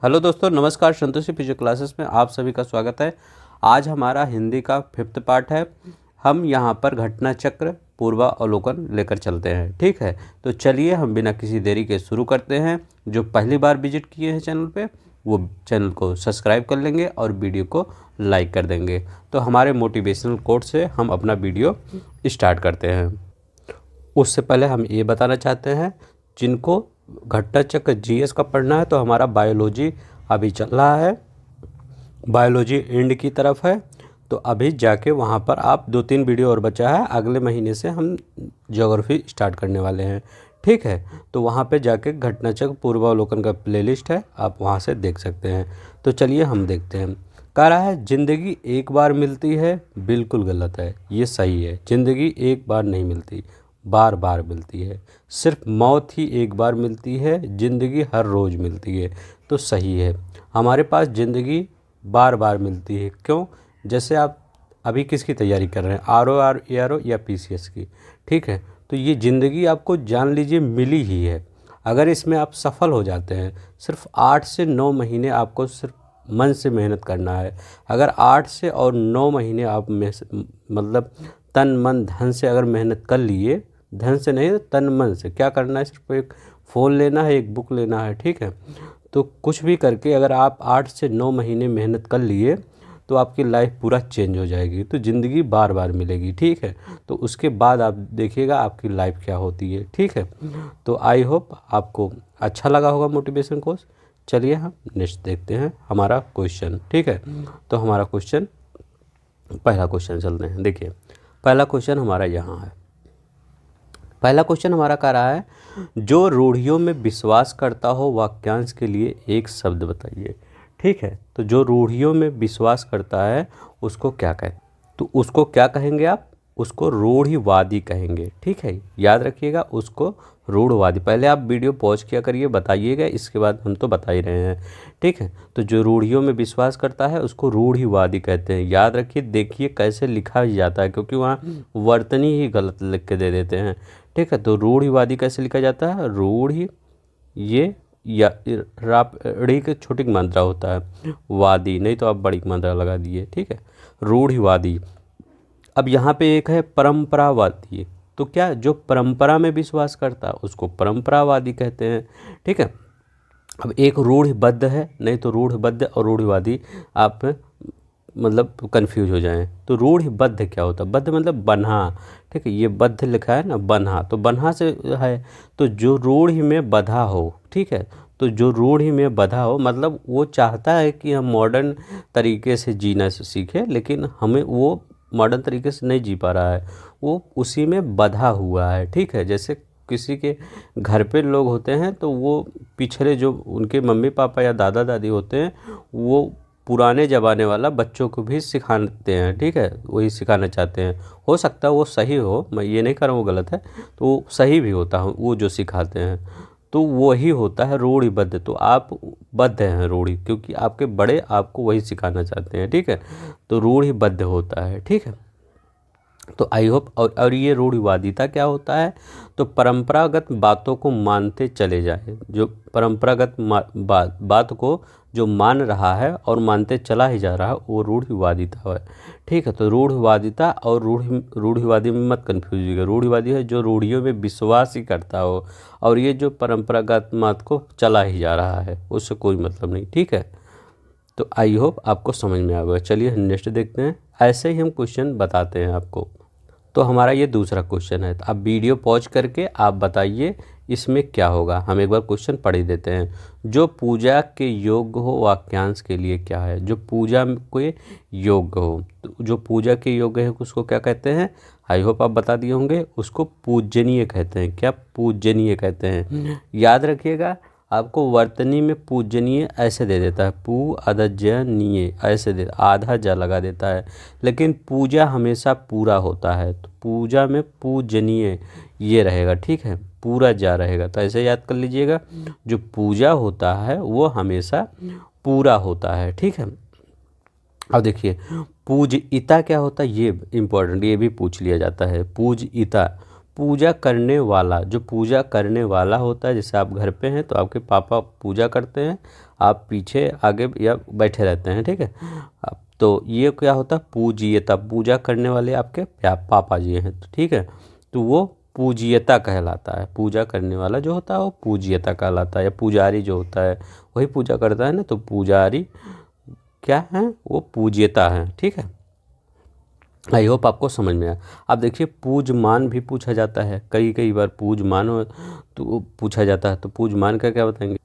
Hello दोस्तों, नमस्कार। Santoshi physics classes में आप सभी का स्वागत है। आज हमारा हिंदी का 5th पार्ट है। हम यहाँ पर घटना चक्र पूर्वावलोकन लेकर चलते हैं, ठीक है। तो चलिए हम बिना किसी देरी के शुरू करते हैं। जो पहली बार विजिट किए हैं चैनल पे, वो चैनल को सब्सक्राइब कर लेंगे और वीडियो को लाइक कर देंगे। तो हमारे मोटिवेशनल कोट से हम अपना वीडियो स्टार्ट करते हैं। उससे पहले हम ये बताना चाहते हैं, जिनको घटना चक्र जीएस का पढ़ना है तो हमारा बायोलॉजी अभी चल रहा है, बायोलॉजी एंड की तरफ है। तो अभी जाके वहाँ पर आप 2-3 वीडियो और बचा है, अगले महीने से हम ज्योग्राफी स्टार्ट करने वाले हैं, ठीक है। तो वहाँ पे जाके घटना चक्र पूर्वावलोकन का प्लेलिस्ट है, आप वहाँ से देख सकते हैं। तो चलिए हम देखते हैं। कह रहा है ज़िंदगी एक बार मिलती है, बिल्कुल गलत है, ये सही है। ज़िंदगी एक बार नहीं मिलती, बार बार मिलती है। सिर्फ मौत ही एक बार मिलती है, ज़िंदगी हर रोज़ मिलती है। तो सही है, हमारे पास ज़िंदगी बार बार मिलती है। क्यों? जैसे आप अभी किसकी तैयारी कर रहे हैं, RO ARO या PCS की, ठीक है। तो ये ज़िंदगी आपको जान लीजिए मिली ही है। अगर इसमें आप सफल हो जाते हैं, सिर्फ 8 से 9 महीने आपको सिर्फ मन से मेहनत करना है। अगर 8 से और 9 महीने आप मतलब तन मन धन से अगर मेहनत कर लिए, धन से नहीं तन मन से, क्या करना है, सिर्फ एक फ़ोन लेना है, एक बुक लेना है, ठीक है। तो कुछ भी करके अगर आप 8 से 9 महीने मेहनत कर लिए तो आपकी लाइफ पूरा चेंज हो जाएगी। तो ज़िंदगी बार बार मिलेगी, ठीक है। तो उसके बाद आप देखिएगा आपकी लाइफ क्या होती है, ठीक है। तो आई होप आपको अच्छा लगा होगा मोटिवेशन कोर्स। चलिए हम नेक्स्ट देखते हैं हमारा क्वेश्चन, ठीक है। तो हमारा क्वेश्चन, पहला क्वेश्चन चलते हैं। देखिए पहला क्वेश्चन हमारा यहाँ है। पहला क्वेश्चन हमारा कह रहा है, जो रूढ़ियों में विश्वास करता हो वाक्यांश के लिए एक शब्द बताइए, ठीक है। तो जो रूढ़ियों में विश्वास करता है उसको क्या कहें? तो उसको क्या कहेंगे आप? उसको रूढ़िवादी कहेंगे, ठीक है। याद रखिएगा, उसको रूढ़वादी। पहले आप वीडियो पॉज किया करिए, बताइएगा, इसके बाद हम तो बता ही रहे हैं, ठीक है। तो जो रूढ़ियों में विश्वास करता है उसको रूढ़िवादी कहते हैं। याद रखिए, देखिए कैसे लिखा जाता है, क्योंकि वहाँ वर्तनी ही गलत लिख के दे देते हैं, ठीक है। तो रूढ़िवादी कैसे लिखा जाता है? रूढ़ि, ये या ड़ी के छोटी मात्रा होता है, वादी नहीं तो आप बड़ी मात्रा लगा दिए, ठीक है। रूढ़िवादी। अब यहाँ पे एक है परंपरावादी। तो क्या जो परंपरा में विश्वास करता है उसको परंपरावादी कहते हैं, ठीक है। अब एक रूढ़िबद्ध है, नहीं तो रूढ़िबद्ध और रूढ़िवादी आप मतलब कंफ्यूज हो जाएं। तो रूढ़िबद्ध क्या होता है? बद्ध मतलब बन्हा, ठीक है। ये बद्ध लिखा है ना, बन्हा, तो बन्हा से है। तो जो रूढ़ि में बधा हो, ठीक है। तो जो रूढ़ि में बधा हो मतलब वो चाहता है कि हम मॉडर्न तरीके से जीना सीखें, लेकिन हमें वो मॉडर्न तरीके से नहीं जी पा रहा है, वो उसी में बधा हुआ है, ठीक है। जैसे किसी के घर पे लोग होते हैं तो वो पिछले जो उनके मम्मी पापा या दादा दादी होते हैं, वो पुराने ज़माने वाला बच्चों को भी सिखाते हैं, ठीक है। वही सिखाना चाहते हैं। हो सकता है वो सही हो, मैं ये नहीं कर रहा हूँ वो गलत है, तो वो सही भी होता है वो जो सिखाते हैं, तो वही होता है रूढ़िबद्ध। तो आप बद्ध हैं रूढ़ि, क्योंकि आपके बड़े आपको वही सिखाना चाहते हैं, ठीक है। तो रूढ़िबद्ध होता है, ठीक है। तो आई होप। और ये रूढ़िवादिता क्या होता है? तो परंपरागत बातों को मानते चले जाए। जो परंपरागत बात को जो मान रहा है और मानते चला ही जा रहा है, वो रूढ़िवादिता है, ठीक है। तो रूढ़िवादिता और रूढ़िवादी में मत कन्फ्यूजिएगा। रूढ़िवादी है जो रूढ़ियों में विश्वास ही करता हो, और ये जो परंपरागत बात को चला ही जा रहा है, उससे कोई मतलब नहीं, ठीक है। तो आई होप आपको समझ में आ गया। चलिए नेक्स्ट देखते हैं। ऐसे ही हम क्वेश्चन बताते हैं आपको। तो हमारा ये दूसरा क्वेश्चन है। तो आप वीडियो पॉज करके आप बताइए इसमें क्या होगा। हम एक बार क्वेश्चन पढ़ ही देते हैं। जो पूजा के योग्य हो वाक्यांश के लिए क्या है? जो पूजा के योग्य हो, तो जो पूजा के योग्य है उसको क्या कहते हैं? आई होप आप बता दिए होंगे। उसको पूजनीय कहते हैं। क्या? पूजनीय कहते हैं। याद रखिएगा, आपको वर्तनी में पूजनीय ऐसे दे देता है, पूजनीय ऐसे दे, आधा जा लगा देता है, लेकिन पूजा हमेशा पूरा होता है। तो पूजा में पूजनीय ये रहेगा, ठीक है, पूरा जा रहेगा। तो ऐसे याद कर लीजिएगा, जो पूजा होता है वो हमेशा पूरा होता है, ठीक है। अब देखिए पूजइता क्या होता है, ये इम्पोर्टेंट, ये भी पूछ लिया जाता है। पूजइता, पूजा करने वाला, जो पूजा करने वाला होता है, जैसे आप घर पे हैं तो आपके पापा पूजा करते हैं, आप पीछे आगे या बैठे रहते हैं, ठीक है। तो ये क्या होता है, पूज्यता, पूजा करने वाले आपके पापा जी हैं, तो ठीक है, तो वो पूज्यता कहलाता है। पूजा करने वाला जो होता है वो पूज्यता कहलाता है, या पुजारी जो होता है वही पूजा करता है ना, तो पुजारी क्या है, वो पूज्यता है, ठीक है। आई होप आपको समझ में आया। अब देखिए पूजमान भी पूछा जाता है, कई बार पूजमान हो तो वो पूछा जाता है, तो पूजमान का क्या बताएंगे,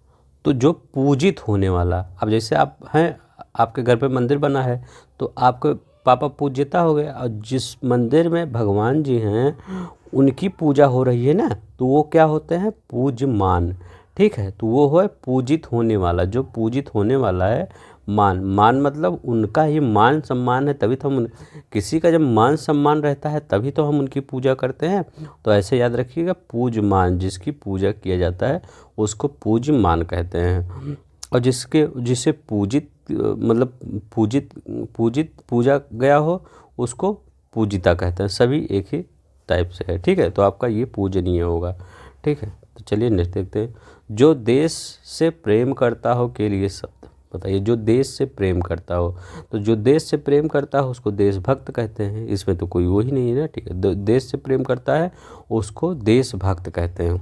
तो जो पूजित होने वाला। अब जैसे आप हैं, आपके घर पे मंदिर बना है तो आपके पापा पूज्यता हो गए, और जिस मंदिर में भगवान जी हैं उनकी पूजा हो रही है ना, तो वो क्या होते हैं, पूजमान, ठीक है। तो वो है पूजित होने वाला, जो पूजित होने वाला है। मान मतलब उनका ही मान सम्मान है, तभी तो हम किसी का जब मान सम्मान रहता है तभी तो हम उनकी पूजा करते हैं। तो ऐसे याद रखिएगा, पूजमान, जिसकी पूजा किया जाता है उसको पूजमान कहते हैं, और जिसे पूजित मतलब पूजित पूजा गया हो उसको पूजिता कहते हैं। सभी एक ही टाइप से है, ठीक है। तो आपका ये पूजनीय होगा, ठीक है। तो चलिए नेक्स्ट देखते हैं। जो देश से प्रेम करता हो के लिए शब्द बताइए। जो देश से प्रेम करता हो, तो जो देश से प्रेम करता हो उसको देशभक्त कहते हैं, इसमें तो कोई वो ही नहीं है ना, ठीक है। देश से प्रेम करता है उसको देशभक्त कहते हैं,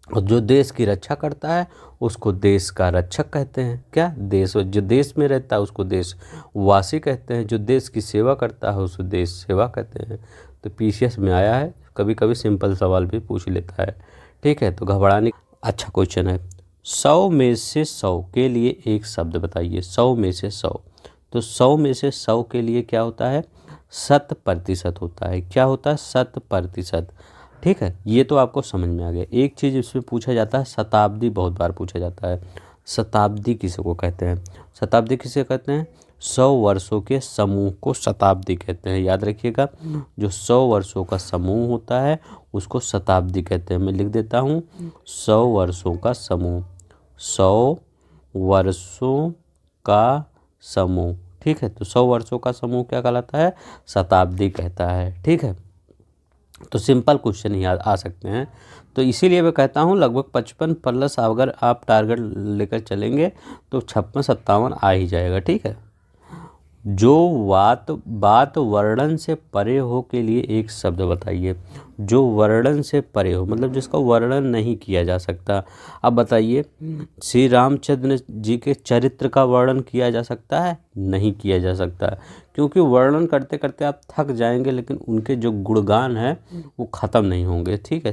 और जो देश की रक्षा करता है उसको देश का रक्षक कहते हैं। क्या, देश, जो देश में रहता है उसको देशवासी कहते हैं, जो देश की सेवा करता है उसको देश सेवा कहते हैं। तो पीसीएस में आया है, कभी कभी सिंपल सवाल भी पूछ लेता है, ठीक है। तो घबराने, अच्छा क्वेश्चन है। 100 में से 100 के लिए एक शब्द बताइए। 100 में से 100, तो 100 में से 100 के लिए क्या होता है, 100% होता है। क्या होता है, 100%, ठीक है। ये तो आपको समझ में आ गया। एक चीज़ इसमें पूछा जाता है, शताब्दी बहुत बार पूछा जाता है। शताब्दी किसे को कहते हैं, शताब्दी किसे कहते हैं, 100 वर्षों के समूह को शताब्दी कहते हैं। याद रखिएगा, जो 100 वर्षों का समूह होता है उसको शताब्दी कहते हैं। मैं लिख देता हूँ, 100 वर्षों का समूह, 100 वर्षों का समूह, ठीक है। तो 100 वर्षों का समूह क्या कहलाता है, शताब्दी कहता है, ठीक है। तो सिंपल क्वेश्चन ही आ सकते हैं। तो इसीलिए मैं कहता हूँ लगभग 55 प्लस अगर आप टारगेट लेकर चलेंगे तो 56-57 आ ही जाएगा, ठीक है। जो बात वर्णन से परे हो के लिए एक शब्द बताइए। जो वर्णन से परे हो मतलब जिसका वर्णन नहीं किया जा सकता। अब बताइए, श्री रामचंद्र जी के चरित्र का वर्णन किया जा सकता है, नहीं किया जा सकता, क्योंकि वर्णन करते करते आप थक जाएंगे, लेकिन उनके जो गुणगान है वो ख़त्म नहीं होंगे, ठीक है।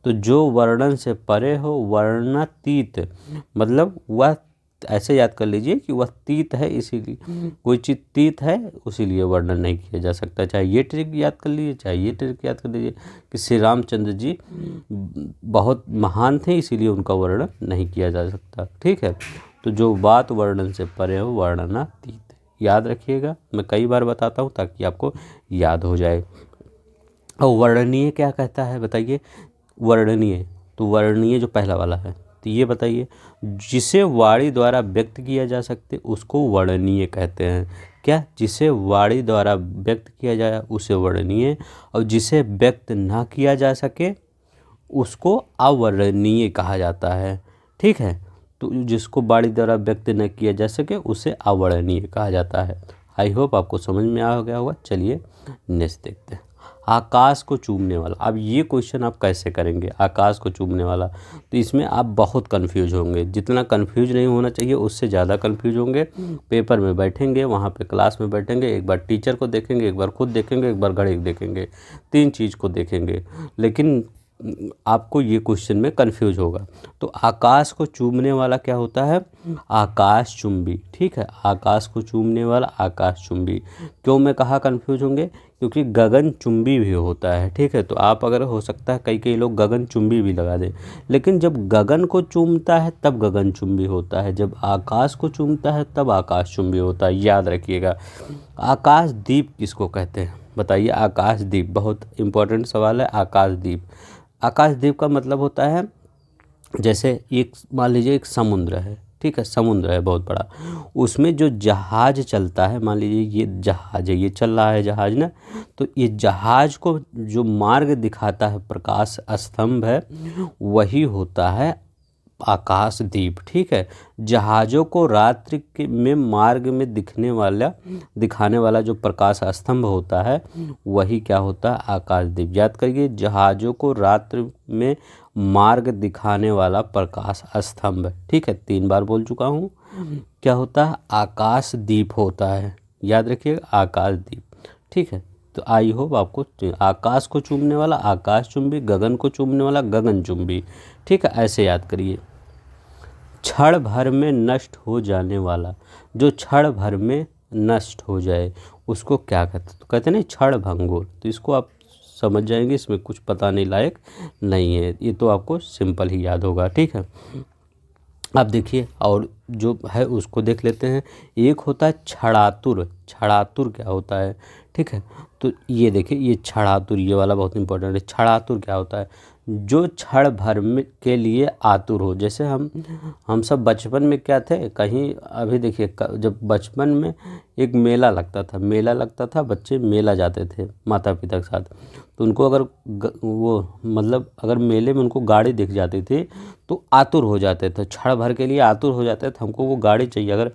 तो जो वर्णन से परे हो, वर्णातीत मतलब वह, ऐसे याद कर लीजिए कि वह तीत है, इसीलिए कोई चीज़ तीत है उसीलिए वर्णन नहीं किया जा सकता। चाहे ये ट्रिक याद कर लीजिए, चाहे ये ट्रिक याद कर लीजिए कि श्री रामचंद्र जी बहुत महान थे इसीलिए उनका वर्णन नहीं किया जा सकता, ठीक है। तो जो बात वर्णन से परे हो वर्णनातीत, याद रखिएगा। मैं कई बार बताता हूँ ताकि आपको याद हो जाए। और वर्णनीय क्या कहता है बताइए, वर्णनीय, तो वर्णनीय जो पहला वाला है, तो ये बताइए, जिसे वाणी द्वारा व्यक्त किया जा सकते उसको वर्णनीय कहते हैं। क्या, जिसे वाणी द्वारा व्यक्त किया जाए उसे वर्णनीय, और जिसे व्यक्त ना किया जा सके उसको अवर्णनीय कहा जाता है, ठीक है। तो जिसको वाणी द्वारा व्यक्त न किया जा सके उसे अवर्णनीय कहा जाता है। आई होप आपको समझ में आ गया होगा। चलिए नेक्स्ट देखते हैं। आकाश को चूमने वाला। अब ये क्वेश्चन आप कैसे करेंगे, आकाश को चूमने वाला, तो इसमें आप बहुत कंफ्यूज होंगे। जितना कंफ्यूज नहीं होना चाहिए उससे ज़्यादा कंफ्यूज होंगे। पेपर में बैठेंगे, वहाँ पे क्लास में बैठेंगे, एक बार टीचर को देखेंगे, एक बार खुद देखेंगे, एक बार घड़ी देखेंगे, 3 चीज़ को देखेंगे, लेकिन आपको ये क्वेश्चन में कंफ्यूज होगा। तो आकाश को चूमने वाला क्या होता है, आकाश चुंबी, ठीक है। आकाश को चूमने वाला आकाश चुंबी। क्यों मैं कहा कंफ्यूज होंगे, क्योंकि गगन चुंबी भी होता है, ठीक है। तो आप अगर हो सकता है कई लोग गगन चुंबी भी लगा दें, लेकिन जब गगन को चूमता है तब गगन चुंबी होता है, जब आकाश को चूमता है तब आकाश चुंबी होता है, याद रखिएगा। आकाशदीप किसको कहते हैं बताइए, आकाशदीप, बहुत इंपॉर्टेंट सवाल है। आकाशदीप, आकाशदीप का मतलब होता है, जैसे एक मान लीजिए एक समुद्र है, ठीक है, समुद्र है बहुत बड़ा, उसमें जो जहाज चलता है, मान लीजिए ये जहाज है, ये चल रहा है जहाज ना, तो ये जहाज को जो मार्ग दिखाता है, प्रकाश स्तंभ है, वही होता है आकाशदीप। ठीक है, जहाज़ों को रात्रि के में मार्ग में दिखाने वाला जो प्रकाश स्तंभ होता है, वही क्या होता है, आकाशदीप। याद करिए, जहाज़ों को रात्रि में मार्ग दिखाने वाला प्रकाश स्तंभ। ठीक है, 3 बार बोल चुका हूँ, क्या होता है, आकाशदीप होता है। याद रखिएगा, आकाशदीप। ठीक है, तो आई होप आपको आकाश को चूमने वाला आकाशचुंबी, गगन को चूमने वाला गगनचुंबी। ठीक है, ऐसे याद करिए। क्षण भर में नष्ट हो जाने वाला, जो क्षण भर में नष्ट हो जाए उसको क्या कहते हैं, तो कहते हैं ना क्षण भंगुर। तो इसको आप समझ जाएंगे, इसमें कुछ पता नहीं लायक नहीं है, ये तो आपको सिंपल ही याद होगा। ठीक है, अब देखिए और जो है उसको देख लेते हैं। एक होता है क्षणातुर। क्षणातुर क्या होता है, ठीक है, तो ये देखिए, ये क्षणातुर, ये वाला बहुत इंपॉर्टेंट है। क्षणातुर क्या होता है, जो क्षण भर में के लिए आतुर हो। जैसे हम सब बचपन में क्या थे, कहीं अभी देखिए, जब बचपन में एक मेला लगता था, बच्चे मेला जाते थे माता पिता के साथ, तो उनको अगर वो मतलब अगर मेले में उनको गाड़ी दिख जाती थी तो आतुर हो जाते थे, क्षण भर के लिए आतुर हो जाते थे, हमको वो गाड़ी चाहिए। अगर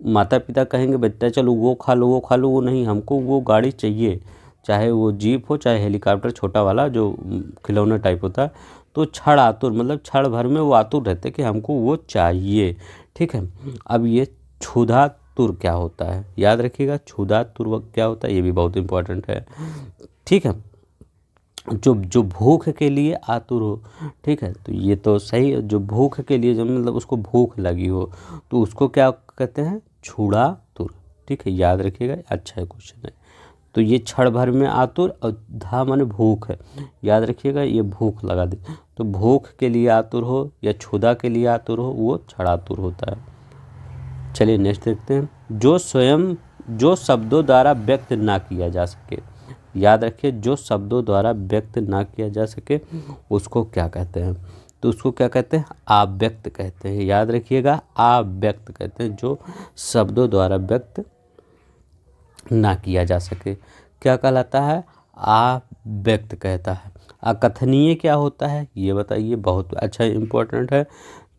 माता पिता कहेंगे बेटा चलो वो खा लो वो खा लो, वो नहीं, हमको वो गाड़ी चाहिए, चाहे वो जीप हो चाहे हेलीकॉप्टर छोटा वाला जो खिलौना टाइप होता है। तो क्षण आतुर मतलब क्षण भर में वो आतुर रहते कि हमको वो चाहिए। ठीक है, अब ये क्षुधातुर क्या होता है, याद रखिएगा, क्षुधातुर क्या होता है, ये भी बहुत इंपॉर्टेंट है। ठीक है, जो भूख के लिए आतुर हो। ठीक है, तो ये तो सही है, जो भूख के लिए, जो मतलब उसको भूख लगी हो, तो उसको क्या कहते हैं, क्षुधातुर। ठीक है, याद रखिएगा, अच्छा है क्वेश्चन है। तो ये क्षण भर में आतुर, और धा माने भूख है, याद रखिएगा, ये भूख लगा दे। तो भूख के लिए आतुर हो या क्षुधा के लिए आतुर हो, वो क्षणातुर होता है। चलिए नेक्स्ट देखते हैं। जो शब्दों द्वारा व्यक्त ना किया जा सके, याद रखिए, जो शब्दों द्वारा व्यक्त ना किया जा सके उसको क्या कहते हैं, तो उसको क्या कहते हैं, अव्यक्त कहते हैं। याद रखिएगा, अव्यक्त कहते हैं, जो शब्दों द्वारा व्यक्त ना किया जा सके क्या कहलाता है, अव्यक्त कहता है। अकथनीय क्या होता है, ये बताइए, बहुत अच्छा इंपॉर्टेंट है।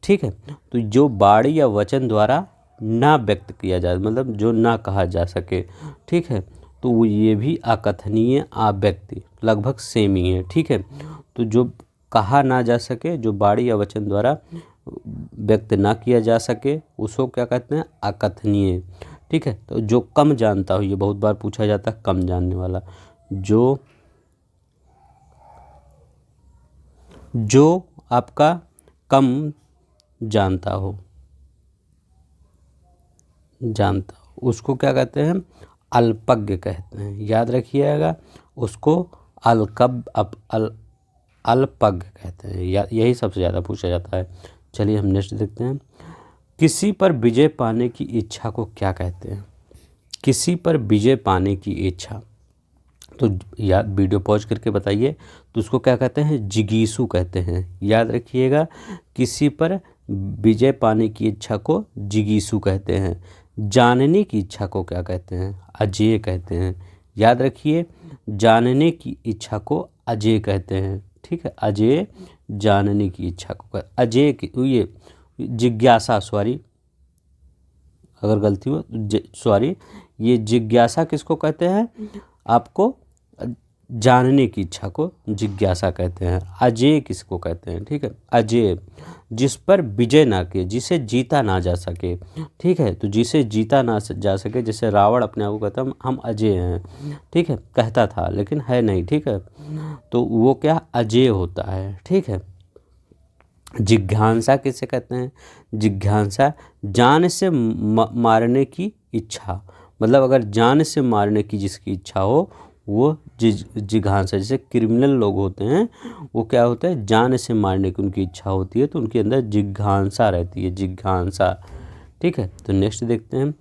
ठीक है, तो जो वाणी या वचन द्वारा ना व्यक्त किया जाए, मतलब जो ना कहा जा सके। ठीक है, तो ये भी अकथनीय अव्यक्ति लगभग सेम ही है। ठीक है, तो जो कहा ना जा सके, जो वाणी या वचन द्वारा व्यक्त ना किया जा सके, उसको क्या कहते हैं, अकथनीय। ठीक है, तो जो कम जानता हो, ये बहुत बार पूछा जाता है, कम जानने वाला, जो आपका कम जानता हो उसको क्या कहते हैं, अल्पज्ञ कहते हैं। याद रखिएगा, उसको अल्पज्ञ कहते हैं, यही सबसे ज़्यादा पूछा जाता है। चलिए हम नेक्स्ट देखते हैं। किसी पर विजय पाने की इच्छा को क्या कहते हैं, किसी पर विजय पाने की इच्छा, तो याद वीडियो पॉज करके बताइए, तो उसको क्या कहते हैं, जिगीसु कहते हैं। याद रखिएगा, किसी पर विजय पाने की इच्छा को जिगीसु कहते हैं। जानने की इच्छा को क्या कहते हैं, अजेय कहते हैं। याद रखिए, जानने की इच्छा को अजेय कहते हैं। ठीक है, अजेय जानने की इच्छा को, अजेय की ये जिज्ञासा, सॉरी अगर गलती हो सॉरी, ये जिज्ञासा किसको कहते हैं, आपको जानने की इच्छा को जिज्ञासा कहते हैं। अजेय किसको कहते हैं, ठीक है, अजेय जिस पर विजय ना किए, जिसे जीता ना जा सके। ठीक है, तो जिसे जीता ना जा सके, जैसे रावण अपने आप को कहता हम अजेय हैं, ठीक है, कहता था लेकिन है नहीं। ठीक है, तो वो क्या अजेय होता है। ठीक है, जिज्ञासा किसे कहते हैं, जिज्ञासा जान से मारने की इच्छा, मतलब अगर जान से मारने की जिसकी इच्छा हो वो जिज्ञासा। जैसे क्रिमिनल लोग होते हैं, वो क्या होता है, जान से मारने की उनकी इच्छा होती है, तो उनके अंदर जिज्ञासा रहती है, जिज्ञासा। ठीक है, तो नेक्स्ट देखते हैं।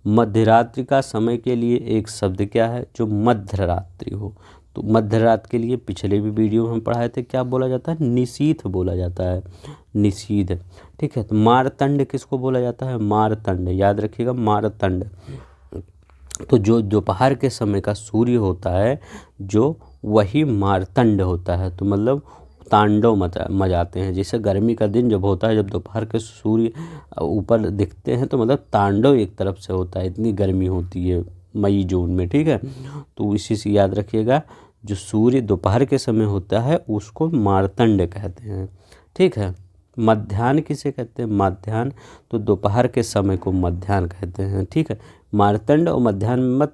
मध्यरात्रि का समय के लिए एक शब्द क्या है, जो मध्यरात्रि हो। तो मध्यरात के लिए पिछले भी वीडियो में हम पढ़ाए थे, क्या बोला जाता है, निशीथ बोला जाता है। निषीध। ठीक है, तो मारतंड किसको बोला जाता है? मारतंड, याद रखिएगा मारतंड। तो जो दोपहर के समय का सूर्य होता है जो, वही मारतंड होता है। तो मतलब तांडव मचाते हैं। जैसे गर्मी का दिन जब होता है, जब दोपहर के सूर्य ऊपर दिखते हैं, तो मतलब तांडव एक तरफ से होता है, इतनी गर्मी होती है मई जून में। ठीक है, तो इसी से याद रखिएगा, जो सूर्य दोपहर के समय होता है उसको मारतंड कहते हैं। ठीक है, मध्याह्न किसे कहते हैं? मध्याह्न, तो दोपहर के समय को मध्याह्न कहते हैं। ठीक है, मारतंड और मध्याह्न में मत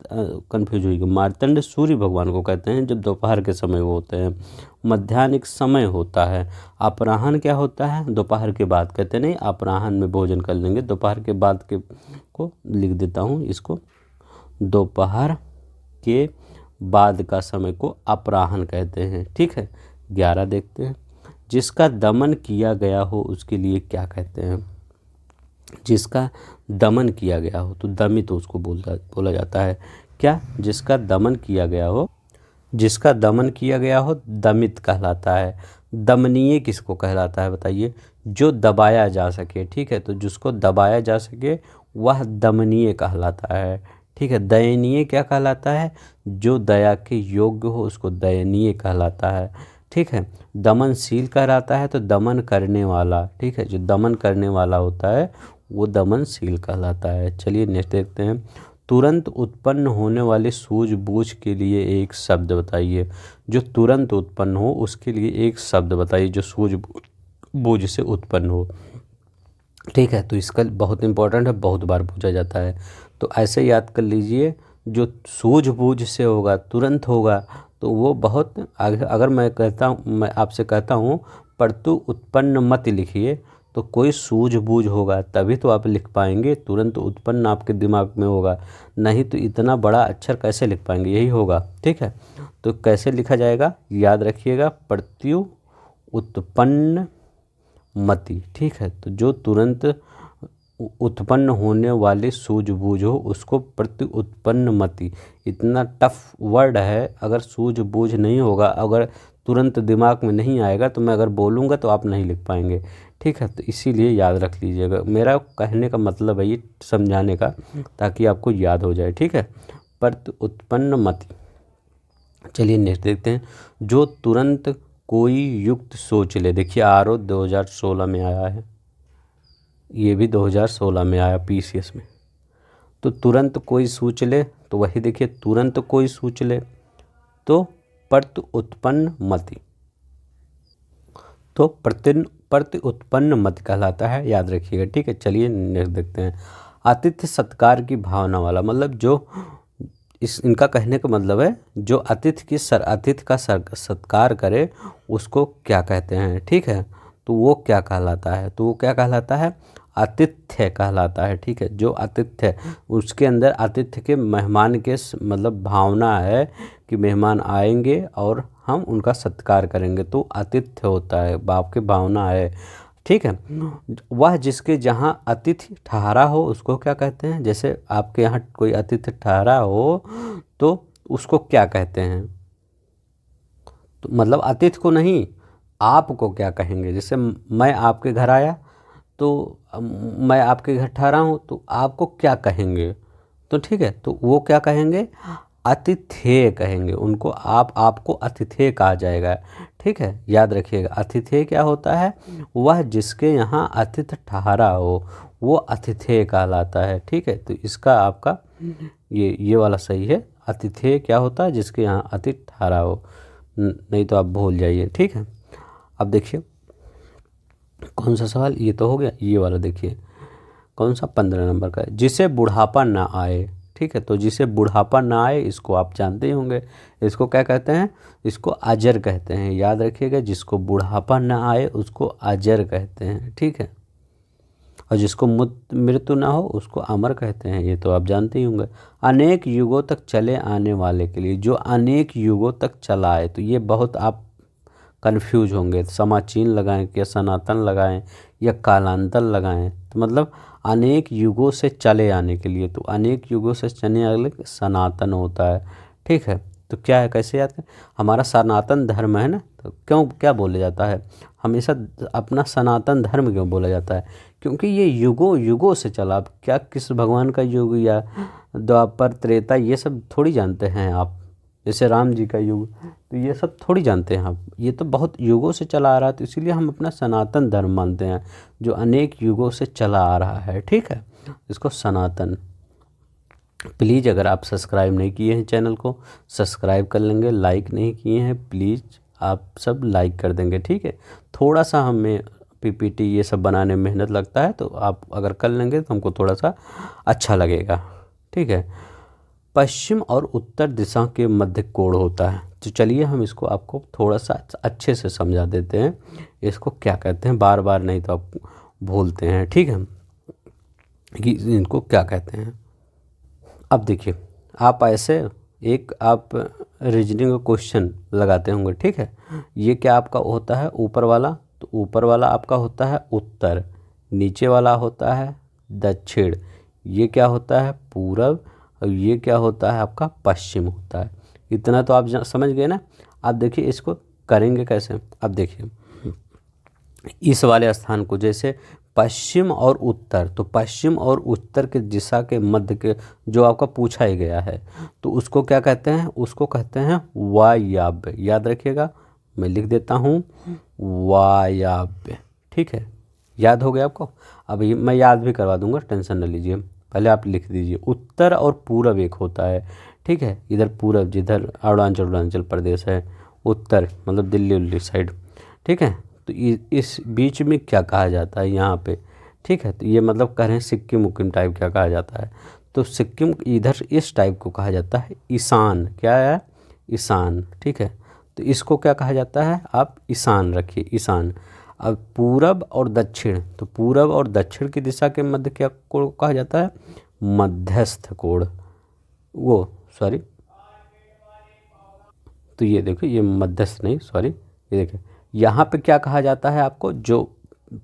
कन्फ्यूज होइएगा। मारतंड सूर्य भगवान को कहते हैं जब दोपहर के समय वो होते हैं। मध्याह्न एक समय होता है। अपराह्न क्या होता है? दोपहर के बाद कहते नहीं, अपराह्न में भोजन कर लेंगे, दोपहर के बाद के को लिख देता हूँ इसको, दोपहर के बाद का समय को अपराह्न कहते हैं। ठीक है, 11 देखते हैं। जिसका दमन किया गया हो उसके लिए क्या कहते हैं? जिसका दमन किया गया हो, तो दमित उसको बोला जाता है। क्या? जिसका दमन किया गया हो, जिसका दमन किया गया हो दमित कहलाता है। दमनीय किसको कहलाता है बताइए? जो दबाया जा सके। ठीक है, तो जिसको दबाया जा सके वह दमनीय कहलाता है। ठीक है, दयनीय क्या कहलाता है? जो दया के योग्य हो उसको दयनीय कहलाता है। ठीक है, दमनशील कहलाता है तो दमन करने वाला। ठीक है, जो दमन करने वाला होता है वो दमनशील कहलाता है। चलिए नेक्स्ट देखते हैं। तुरंत उत्पन्न होने वाले सूझबूझ के लिए एक शब्द बताइए। जो तुरंत उत्पन्न हो उसके लिए एक शब्द बताइए जो सूझबूझ से उत्पन्न हो। ठीक है, तो इसका बहुत इंपॉर्टेंट है, बहुत बार पूछा जाता है। तो ऐसे याद कर लीजिए, जो सूझबूझ से होगा, तुरंत होगा, तो वो बहुत अगर मैं आपसे कहता हूँ परतु उत्पन्न मत लिखिए, तो कोई सूझबूझ होगा तभी तो आप लिख पाएंगे। तुरंत उत्पन्न आपके दिमाग में होगा, नहीं तो इतना बड़ा अक्षर कैसे लिख पाएंगे? यही होगा। ठीक है, तो कैसे लिखा जाएगा याद रखिएगा, प्रत्यु उत्पन्न मति। ठीक है, तो जो तुरंत उत्पन्न होने वाले सूझबूझ हो उसको प्रति उत्पन्न मति। इतना टफ वर्ड है, अगर सूझबूझ नहीं होगा, अगर तुरंत दिमाग में नहीं आएगा तो मैं अगर बोलूँगा तो आप नहीं लिख पाएंगे। ठीक है, तो इसीलिए याद रख लीजिएगा। मेरा कहने का मतलब है ये समझाने का, ताकि आपको याद हो जाए। ठीक है, प्रति उत्पन्न मति। चलिए नेक्स्ट देखते हैं। जो तुरंत कोई युक्त सोच ले। देखिए आरओ 2016 में आया है, ये भी 2016 में आया पीसीएस में। तो तुरंत कोई सोच ले, तो वही देखिए, तुरंत कोई सोच ले तो प्रति उत्पन्न मति, तो प्रति उत्पन्न मति कहलाता है, याद रखिएगा। ठीक है, चलिए नेक्स्ट देखते हैं। आतिथ्य सत्कार की भावना वाला, मतलब जो इनका कहने का मतलब है जो अतिथि का सत्कार करे उसको क्या कहते हैं? ठीक है, तो वो क्या कहलाता है? तो वो क्या कहलाता है? आतिथ्य कहलाता है। ठीक है, जो आतिथ्य, उसके अंदर आतिथ्य के मेहमान के मतलब भावना है कि मेहमान आएंगे और हम उनका सत्कार करेंगे, तो आतिथ्य होता है, बाप की भावना है। ठीक है, वह जिसके जहाँ अतिथि ठहरा हो उसको क्या कहते हैं? जैसे आपके यहाँ कोई अतिथि ठहरा हो तो उसको क्या कहते हैं? तो मतलब अतिथि को नहीं, आपको क्या कहेंगे? जैसे मैं आपके घर आया तो मैं आपके घर ठहरा हूँ, तो आपको क्या कहेंगे? तो ठीक है, तो वो क्या कहेंगे? आतिथेय कहेंगे उनको। आपको आतिथेय कहा जाएगा। ठीक है, याद रखिएगा। आतिथेय क्या होता है? वह जिसके यहाँ अतिथि ठहरा हो वो आतिथेय कहलाता है। ठीक है, तो इसका आपका ये वाला सही है। आतिथेय क्या होता है? जिसके यहाँ अतिथि ठहरा हो, नहीं तो आप भूल जाइए। ठीक है, अब देखिए कौन सा सवाल, ये तो हो गया। ये वाला देखिए कौन सा, 15 नंबर का है। जिसे बुढ़ापा ना आए। ठीक है, तो जिसे बुढ़ापा ना आए इसको आप जानते ही होंगे, इसको क्या कहते हैं? इसको अजर कहते हैं, याद रखिएगा। जिसको बुढ़ापा ना आए उसको अजर कहते हैं। ठीक है, और जिसको मृत्यु ना हो उसको अमर कहते हैं, ये तो आप जानते ही होंगे। अनेक युगों तक चले आने वाले के लिए, जो अनेक युगों तक चला है, तो ये बहुत आप कन्फ्यूज होंगे, समाचीन लगाएं या सनातन लगाएं या कालांतर लगाएं, तो मतलब अनेक युगों से चले आने के लिए, तो अनेक युगों से चले आने सनातन होता है। ठीक है, तो क्या है, कैसे याद करें, हमारा सनातन धर्म है ना, तो क्यों क्या बोला जाता है हमेशा अपना सनातन धर्म क्यों बोला जाता है, क्योंकि ये युगों युगों से चला। अब क्या किस भगवान का युग या द्वापर त्रेता ये सब थोड़ी जानते हैं आप, जैसे राम जी का युग, तो ये सब थोड़ी जानते हैं आप, ये तो बहुत युगों से चला आ रहा है। तो इसीलिए हम अपना सनातन धर्म मानते हैं जो अनेक युगों से चला आ रहा है, ठीक है, इसको सनातन। प्लीज़ अगर आप सब्सक्राइब नहीं किए हैं चैनल को सब्सक्राइब कर लेंगे, लाइक नहीं किए हैं प्लीज़ आप सब लाइक कर देंगे, ठीक है। थोड़ा सा हमें पीपीटी ये सब बनाने में मेहनत लगता है, तो आप अगर कर लेंगे तो हमको थोड़ा सा अच्छा लगेगा, ठीक है। पश्चिम और उत्तर दिशा के मध्य कोण होता है, तो चलिए हम इसको आपको थोड़ा सा अच्छे से समझा देते हैं, इसको क्या कहते हैं, बार बार नहीं तो आप भूलते हैं, ठीक है, कि इनको क्या कहते हैं। अब देखिए, आप ऐसे एक आप रीजनिंग का क्वेश्चन लगाते होंगे, ठीक है। ये क्या आपका होता है ऊपर वाला, तो ऊपर वाला आपका होता है उत्तर, नीचे वाला होता है दक्षिण, ये क्या होता है पूरब, और ये क्या होता है आपका पश्चिम होता है। इतना तो आप समझ गए ना। आप देखिए इसको करेंगे कैसे। अब देखिए इस वाले स्थान को जैसे पश्चिम और उत्तर, तो पश्चिम और उत्तर के दिशा के मध्य के जो आपका पूछा ही गया है, तो उसको क्या कहते हैं, उसको कहते हैं वायव्य। याद रखिएगा, मैं लिख देता हूँ वायव्य, ठीक है, याद हो गया आपको। अब ये मैं याद भी करवा दूंगा, टेंशन न लीजिए, पहले आप लिख दीजिए। उत्तर और पूरब एक होता है, ठीक है, इधर पूरब जिधर अरुणाचल प्रदेश है, उत्तर मतलब दिल्ली उल्ली साइड, ठीक है। तो इस बीच में क्या कहा जाता है यहाँ पे, ठीक है, तो ये मतलब कह रहे हैं सिक्किम उक्किम टाइप क्या कहा जाता है, तो सिक्किम इधर इस टाइप को कहा जाता है ईशान। क्या है, ईशान, ठीक है। तो इसको क्या कहा जाता है, आप ईशान रखिए, ईशान। अब पूरब और दक्षिण, तो पूरब और दक्षिण की दिशा के मध्य क्या कोण कहा जाता है, मध्यस्थ कोण, वो सॉरी, तो ये देखो ये मध्यस्थ नहीं सॉरी, ये देखिए यहाँ पे क्या कहा जाता है आपको, जो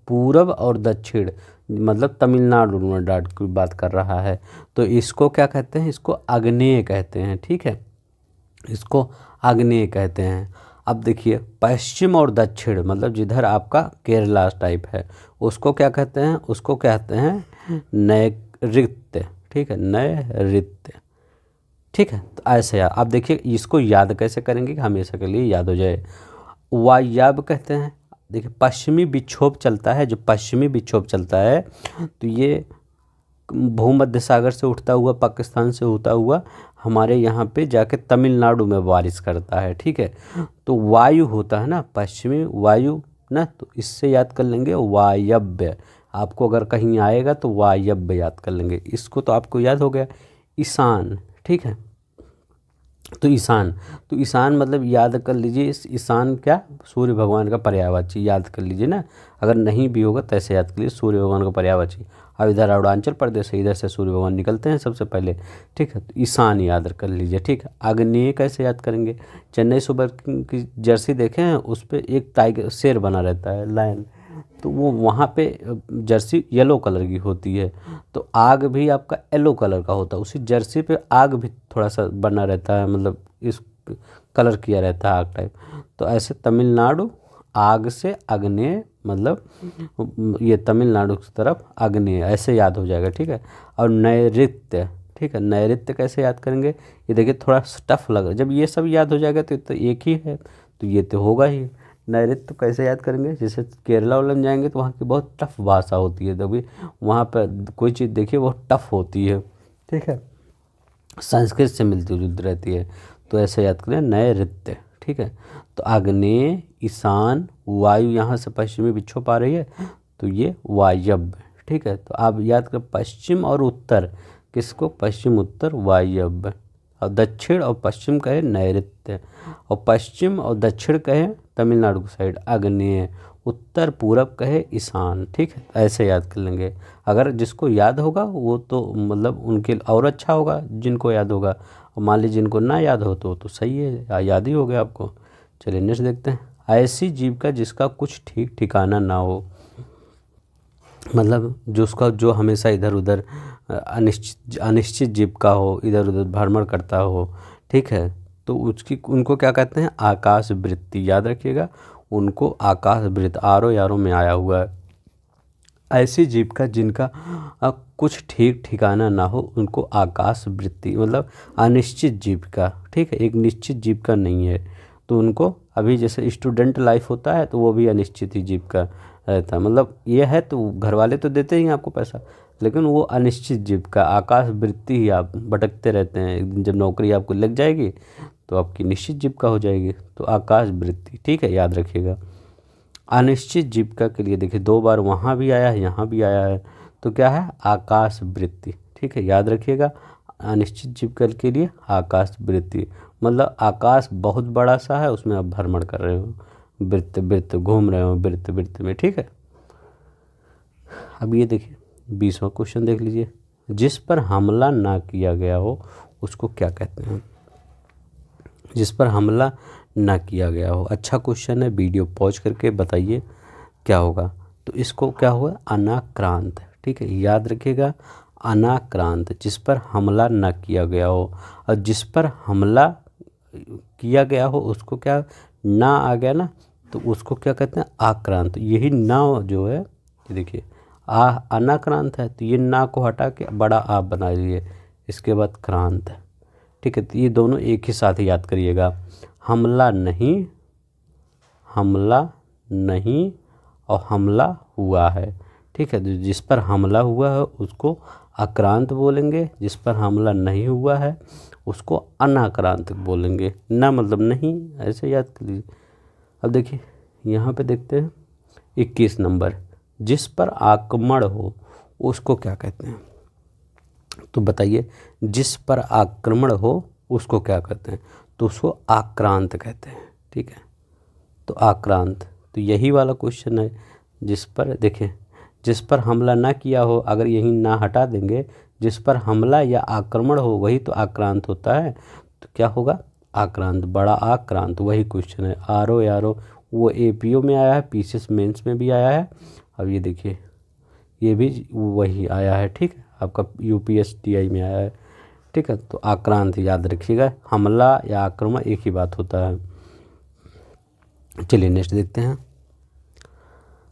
पूरब और दक्षिण मतलब तमिलनाडु डाट की बात कर रहा है, तो इसको क्या कहते हैं, इसको आग्नेय कहते हैं, ठीक है, इसको आग्नेय कहते हैं। अब देखिए पश्चिम और दक्षिण मतलब जिधर आपका केरला टाइप है, उसको क्या कहते हैं, उसको कहते हैं नैऋत्य, ठीक है, नैऋत्य, ठीक है। तो ऐसे यार आप देखिए इसको याद कैसे करेंगे कि हमेशा के लिए याद हो जाए। वायव्य कहते हैं, देखिए पश्चिमी विक्षोभ चलता है, जो पश्चिमी विक्षोभ चलता है तो ये भूमध्य सागर से उठता हुआ पाकिस्तान से होता हुआ हमारे यहाँ पे जाके तमिलनाडु में बारिश करता है, ठीक है। तो वायु होता है ना, पश्चिमी वायु ना, तो इससे याद कर लेंगे वायव्य। आपको अगर कहीं आएगा तो वायव्य याद कर लेंगे, इसको तो आपको याद हो गया। ईशान, ठीक है, तो ईशान, तो ईशान मतलब याद कर लीजिए, इस ईशान क्या सूर्य भगवान का पर्यायवाची, याद कर लीजिए ना, अगर नहीं भी होगा तो ऐसे याद कर लीजिए सूर्य भगवान का पर्यायवाची। अब इधर अरुणाचल प्रदेश है, इधर से सूर्य भगवान निकलते हैं सबसे पहले, ठीक है, तो ईशान याद कर लीजिए, ठीक है। आग्नेय कैसे याद करेंगे, चेन्नई सुपर किंग की जर्सी देखें हैं, उस पर एक टाइगर शेर बना रहता है लायन, तो वो वहाँ पे जर्सी येलो कलर की होती है, तो आग भी आपका येलो कलर का होता है, उसी जर्सी पे आग भी थोड़ा सा बना रहता है, मतलब इस कलर किया रहता है आग टाइप। तो ऐसे तमिलनाडु आग से आग्नेय मतलब ये तमिलनाडु की तरफ आग्नेय, ऐसे याद हो जाएगा, ठीक है। और नैऋत्य, ठीक है, नैऋत्य कैसे याद करेंगे, ये देखिए थोड़ा टफ लग, जब ये सब याद हो जाएगा तो एक ही है, तो ये तो होगा ही। नैऋत्य कैसे याद करेंगे, जैसे केरला वाला में जाएंगे तो वहाँ की बहुत टफ भाषा होती है, तभी वहाँ पर कोई चीज़ देखिए बहुत टफ होती है, ठीक है, संस्कृत से मिलती जुलती रहती है, तो ऐसे याद करें नैऋत्य, ठीक है। तो आग्नेय, ईशान, वायु यहाँ से पश्चिमी विक्षोभ आ रही है, तो ये वायव्य, ठीक है। तो आप याद करें पश्चिम और उत्तर, किसको, पश्चिम उत्तर वायव्य, और दक्षिण और पश्चिम कहे नैऋत्य, और पश्चिम और दक्षिण कहे तमिलनाडु की साइड आग्नेय, उत्तर पूरब कहे ईशान, ठीक है, ऐसे याद कर लेंगे। अगर जिसको याद होगा वो तो मतलब उनके और अच्छा होगा, जिनको याद होगा, और मान लीजिए जिनको ना याद हो तो सही है, याद ही हो गया आपको। चलिए नेक्स्ट देखते हैं। ऐसी जीविका जिसका कुछ ठीक ठिकाना ना हो, मतलब जो उसका जो हमेशा इधर उधर अनिश्चित जीविका हो, इधर उधर भ्रमण करता हो, ठीक है, तो उनको क्या कहते हैं, आकाश वृत्ति। याद रखिएगा, उनको आकाश वृत्त, आरो यारो में आया हुआ है। ऐसी जीविका जिनका कुछ ठीक ठिकाना ना हो उनको आकाश वृत्ति, मतलब अनिश्चित जीविका, ठीक है, एक निश्चित जीविका नहीं है। तो उनको अभी जैसे स्टूडेंट लाइफ होता है तो वो भी अनिश्चित ही जीविका रहता है, मतलब ये है तो घर वाले तो देते ही हैं आपको पैसा, लेकिन वो अनिश्चित जीविका, आकाश वृत्ति ही, आप भटकते रहते हैं। एक दिन जब नौकरी आपको लग जाएगी तो आपकी निश्चित जीविका हो जाएगी। तो आकाश वृत्ति, ठीक है, याद रखिएगा। अनिश्चित जीविका के लिए देखिए 2 बार वहाँ भी आया है, यहाँ भी आया है, तो क्या है, आकाश वृत्ति, ठीक है, याद रखिएगा। अनिश्चित जीविका के लिए आकाश वृत्ति, मतलब आकाश बहुत बड़ा सा है, उसमें आप भ्रमण कर रहे हो, वृत्त वृत्त घूम रहे हो वृत्त वृत्त में, ठीक है। अब ये देखिए 20वां क्वेश्चन देख लीजिए, जिस पर हमला ना किया गया हो उसको क्या कहते हैं। जिस पर हमला ना किया गया हो, अच्छा क्वेश्चन है, वीडियो पॉज करके बताइए क्या होगा। तो इसको क्या हुआ, अनाक्रांत, ठीक है, याद रखिएगा, अनाक्रांत, जिस पर हमला ना किया गया हो। और जिस पर हमला किया गया हो उसको क्या, ना आ गया ना, तो उसको क्या कहते हैं, आक्रांत। यही ना जो है, ये देखिए अनाक्रांत है, तो ये ना को हटा के बड़ा आप बना लीजिए, इसके बाद क्रांत है, ठीक है। तो ये दोनों एक ही साथ ही याद करिएगा, हमला नहीं, हमला नहीं और हमला हुआ है, ठीक है। जिस पर हमला हुआ है उसको आक्रांत बोलेंगे, जिस पर हमला नहीं हुआ है उसको अनाक्रांत बोलेंगे। ना मतलब नहीं, ऐसे याद कर लीजिए। अब देखिए यहाँ पे देखते हैं 21 नंबर, जिस पर आक्रमण हो उसको क्या कहते हैं। तो बताइए, जिस पर आक्रमण हो उसको क्या कहते हैं, तो उसको आक्रांत कहते हैं, ठीक है। तो आक्रांत, तो यही वाला क्वेश्चन है, जिस पर देखिए, जिस पर हमला ना किया हो, अगर यही ना हटा देंगे, जिस पर हमला या आक्रमण हो वही तो आक्रांत होता है, तो क्या होगा, आक्रांत, बड़ा आक्रांत, वही क्वेश्चन है। आरो यारो वो एपीओ में आया है, पीसीएस मेंस में भी आया है। अब ये देखिए ये भी वही आया है, ठीक है, आपका यूपीएसटीआई में आया है, ठीक है। तो आक्रांत याद रखिएगा, हमला या आक्रमण एक ही बात होता है। चलिए नेक्स्ट देखते हैं।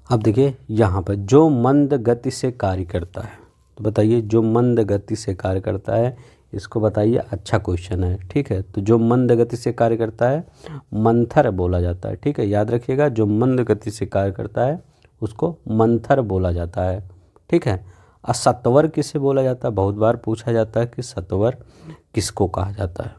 अब देखिए यहाँ पर, जो मंद गति से कार्य करता है, तो बताइए जो मंद गति से कार्य करता है, इसको बताइए, अच्छा क्वेश्चन है, ठीक है। तो जो मंद गति से कार्य करता है मंथर बोला जाता है, ठीक है, याद रखिएगा, जो मंद गति से कार्य करता है उसको मंथर बोला जाता है, ठीक है। और सत्वर किसे बोला जाता है, बहुत बार पूछा जाता है कि सत्वर किसको कहा जाता है।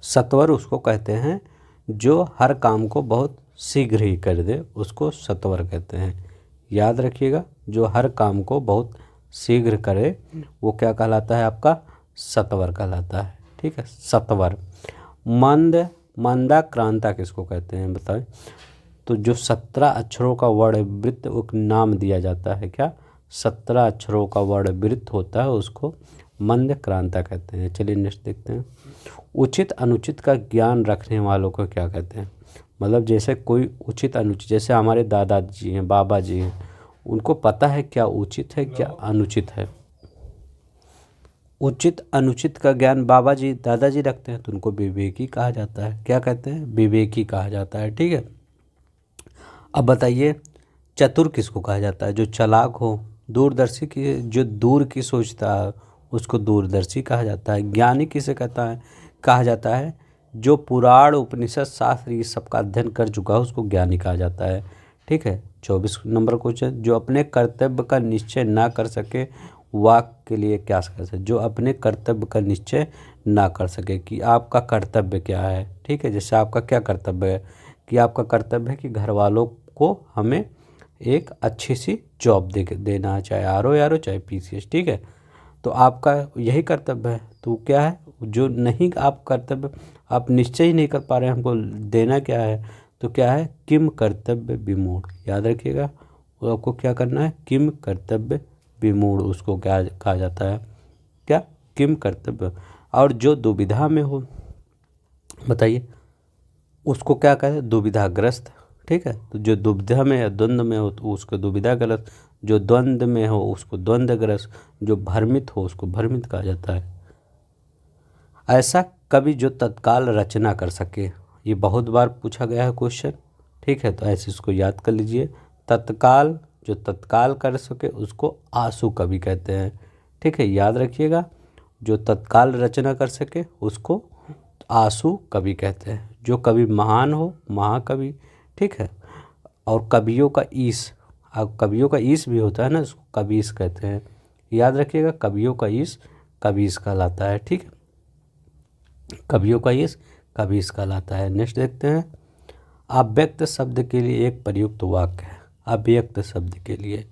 सत्वर उसको कहते हैं जो हर काम को बहुत शीघ्र ही कर दे, उसको सत्वर कहते हैं। याद रखिएगा, जो हर काम को बहुत शीघ्र करे वो क्या कहलाता है, आपका सत्वर कहलाता है, ठीक है, सत्वर। मंद, मंदाक्रांता किसको कहते हैं बताएं। तो जो 17 अक्षरों का वर्ण वृत्त एक नाम दिया जाता है, क्या, 17 अक्षरों का वर्ण वृत्त होता है उसको मंदक्रांता कहते हैं। चलिए नेक्स्ट देखते हैं। उचित अनुचित का ज्ञान रखने वालों को क्या कहते हैं, मतलब जैसे कोई उचित अनुचित, जैसे हमारे दादाजी हैं, बाबा जी हैं, उनको पता है क्या उचित है क्या अनुचित है। उचित अनुचित का ज्ञान बाबा जी दादाजी रखते हैं तो उनको विवेकी कहा जाता है, क्या कहते हैं, विवेकी कहा जाता है, ठीक है। अब बताइए चतुर किसको कहा जाता है, जो चालाक हो, दूरदर्शी की, जो दूर की सोचता है उसको दूरदर्शी कहा जाता है। ज्ञानी किसे कहता है, कहा जाता है जो पुराण उपनिषद शास्त्र ये सबका अध्ययन कर चुका है उसको ज्ञानी कहा जाता है, ठीक है। 24 नंबर क्वेश्चन, जो अपने कर्तव्य का निश्चय ना कर सके वाक के लिए क्या कर सके, जो अपने कर्तव्य का निश्चय ना कर सके कि आपका कर्तव्य क्या है, ठीक है। जैसे आपका क्या कर्तव्य है, कि आपका कर्तव्य है कि घर वालों को हमें एक अच्छी सी जॉब देना है, चाहे आर ओ चाहे पीसीएस, ठीक है। तो आपका यही कर्तव्य है, तो क्या है, जो नहीं आप कर्तव्य आप निश्चय ही नहीं कर पा रहे हैं, हमको देना क्या है, तो क्या है, किम कर्तव्य विमूढ़। याद रखिएगा, वो आपको क्या करना है, किम कर्तव्य विमूढ़, उसको क्या कहा जाता है, क्या, किम कर्तव्य। और जो दुविधा में हो, बताइए उसको क्या कहते हैं, दुविधाग्रस्त, ठीक है। तो जो दुविधा में या द्वंद्व में हो तो उसको दुविधाग्रस्त, जो द्वंद्व में हो उसको द्वंद्वग्रस्त, जो भ्रमित हो उसको भ्रमित कहा जाता है। ऐसा कवि जो तत्काल रचना कर सके। ये बहुत बार पूछा गया है क्वेश्चन, ठीक है, तो ऐसे इसको याद कर लीजिए। तत्काल, जो तत्काल कर सके उसको आशु कवि कहते हैं, ठीक है, याद रखिएगा। जो तत्काल रचना कर सके उसको आशु कवि कहते हैं। जो कवि महान हो, महाकवि, ठीक है। और कवियों का ईश, अब कवियों का ईश भी होता है ना, उसको कबीश कहते हैं, याद रखिएगा। कवियों का ईश कबीश कहलाता है, ठीक है, कवियों का ईश कबीश कहलाता है। नेक्स्ट देखते हैं, अव्यक्त शब्द के लिए एक प्रयुक्त वाक्य है। अव्यक्त शब्द के लिए,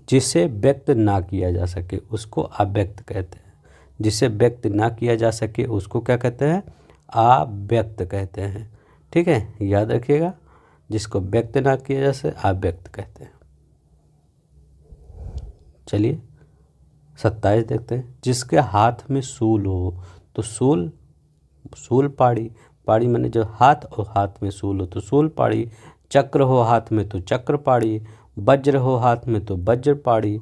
जिसे व्यक्त ना किया जा सके उसको अव्यक्त कहते हैं। जिसे व्यक्त ना किया जा सके उसको क्या कहते हैं? अव्यक्त कहते हैं, ठीक है, याद रखिएगा। जिसको व्यक्त ना किया जा सके अव्यक्त कहते हैं। चलिए 27 देखते हैं, जिसके हाथ में शूल हो तो शूल, शूल पाड़ी, पाड़ी माने जो हाथ, और हाथ में शूल हो तो शूल पाड़ी। चक्र हो हाथ में तो चक्र पाड़ी। वज्र हो हाथ में तो वज्र पाड़ी।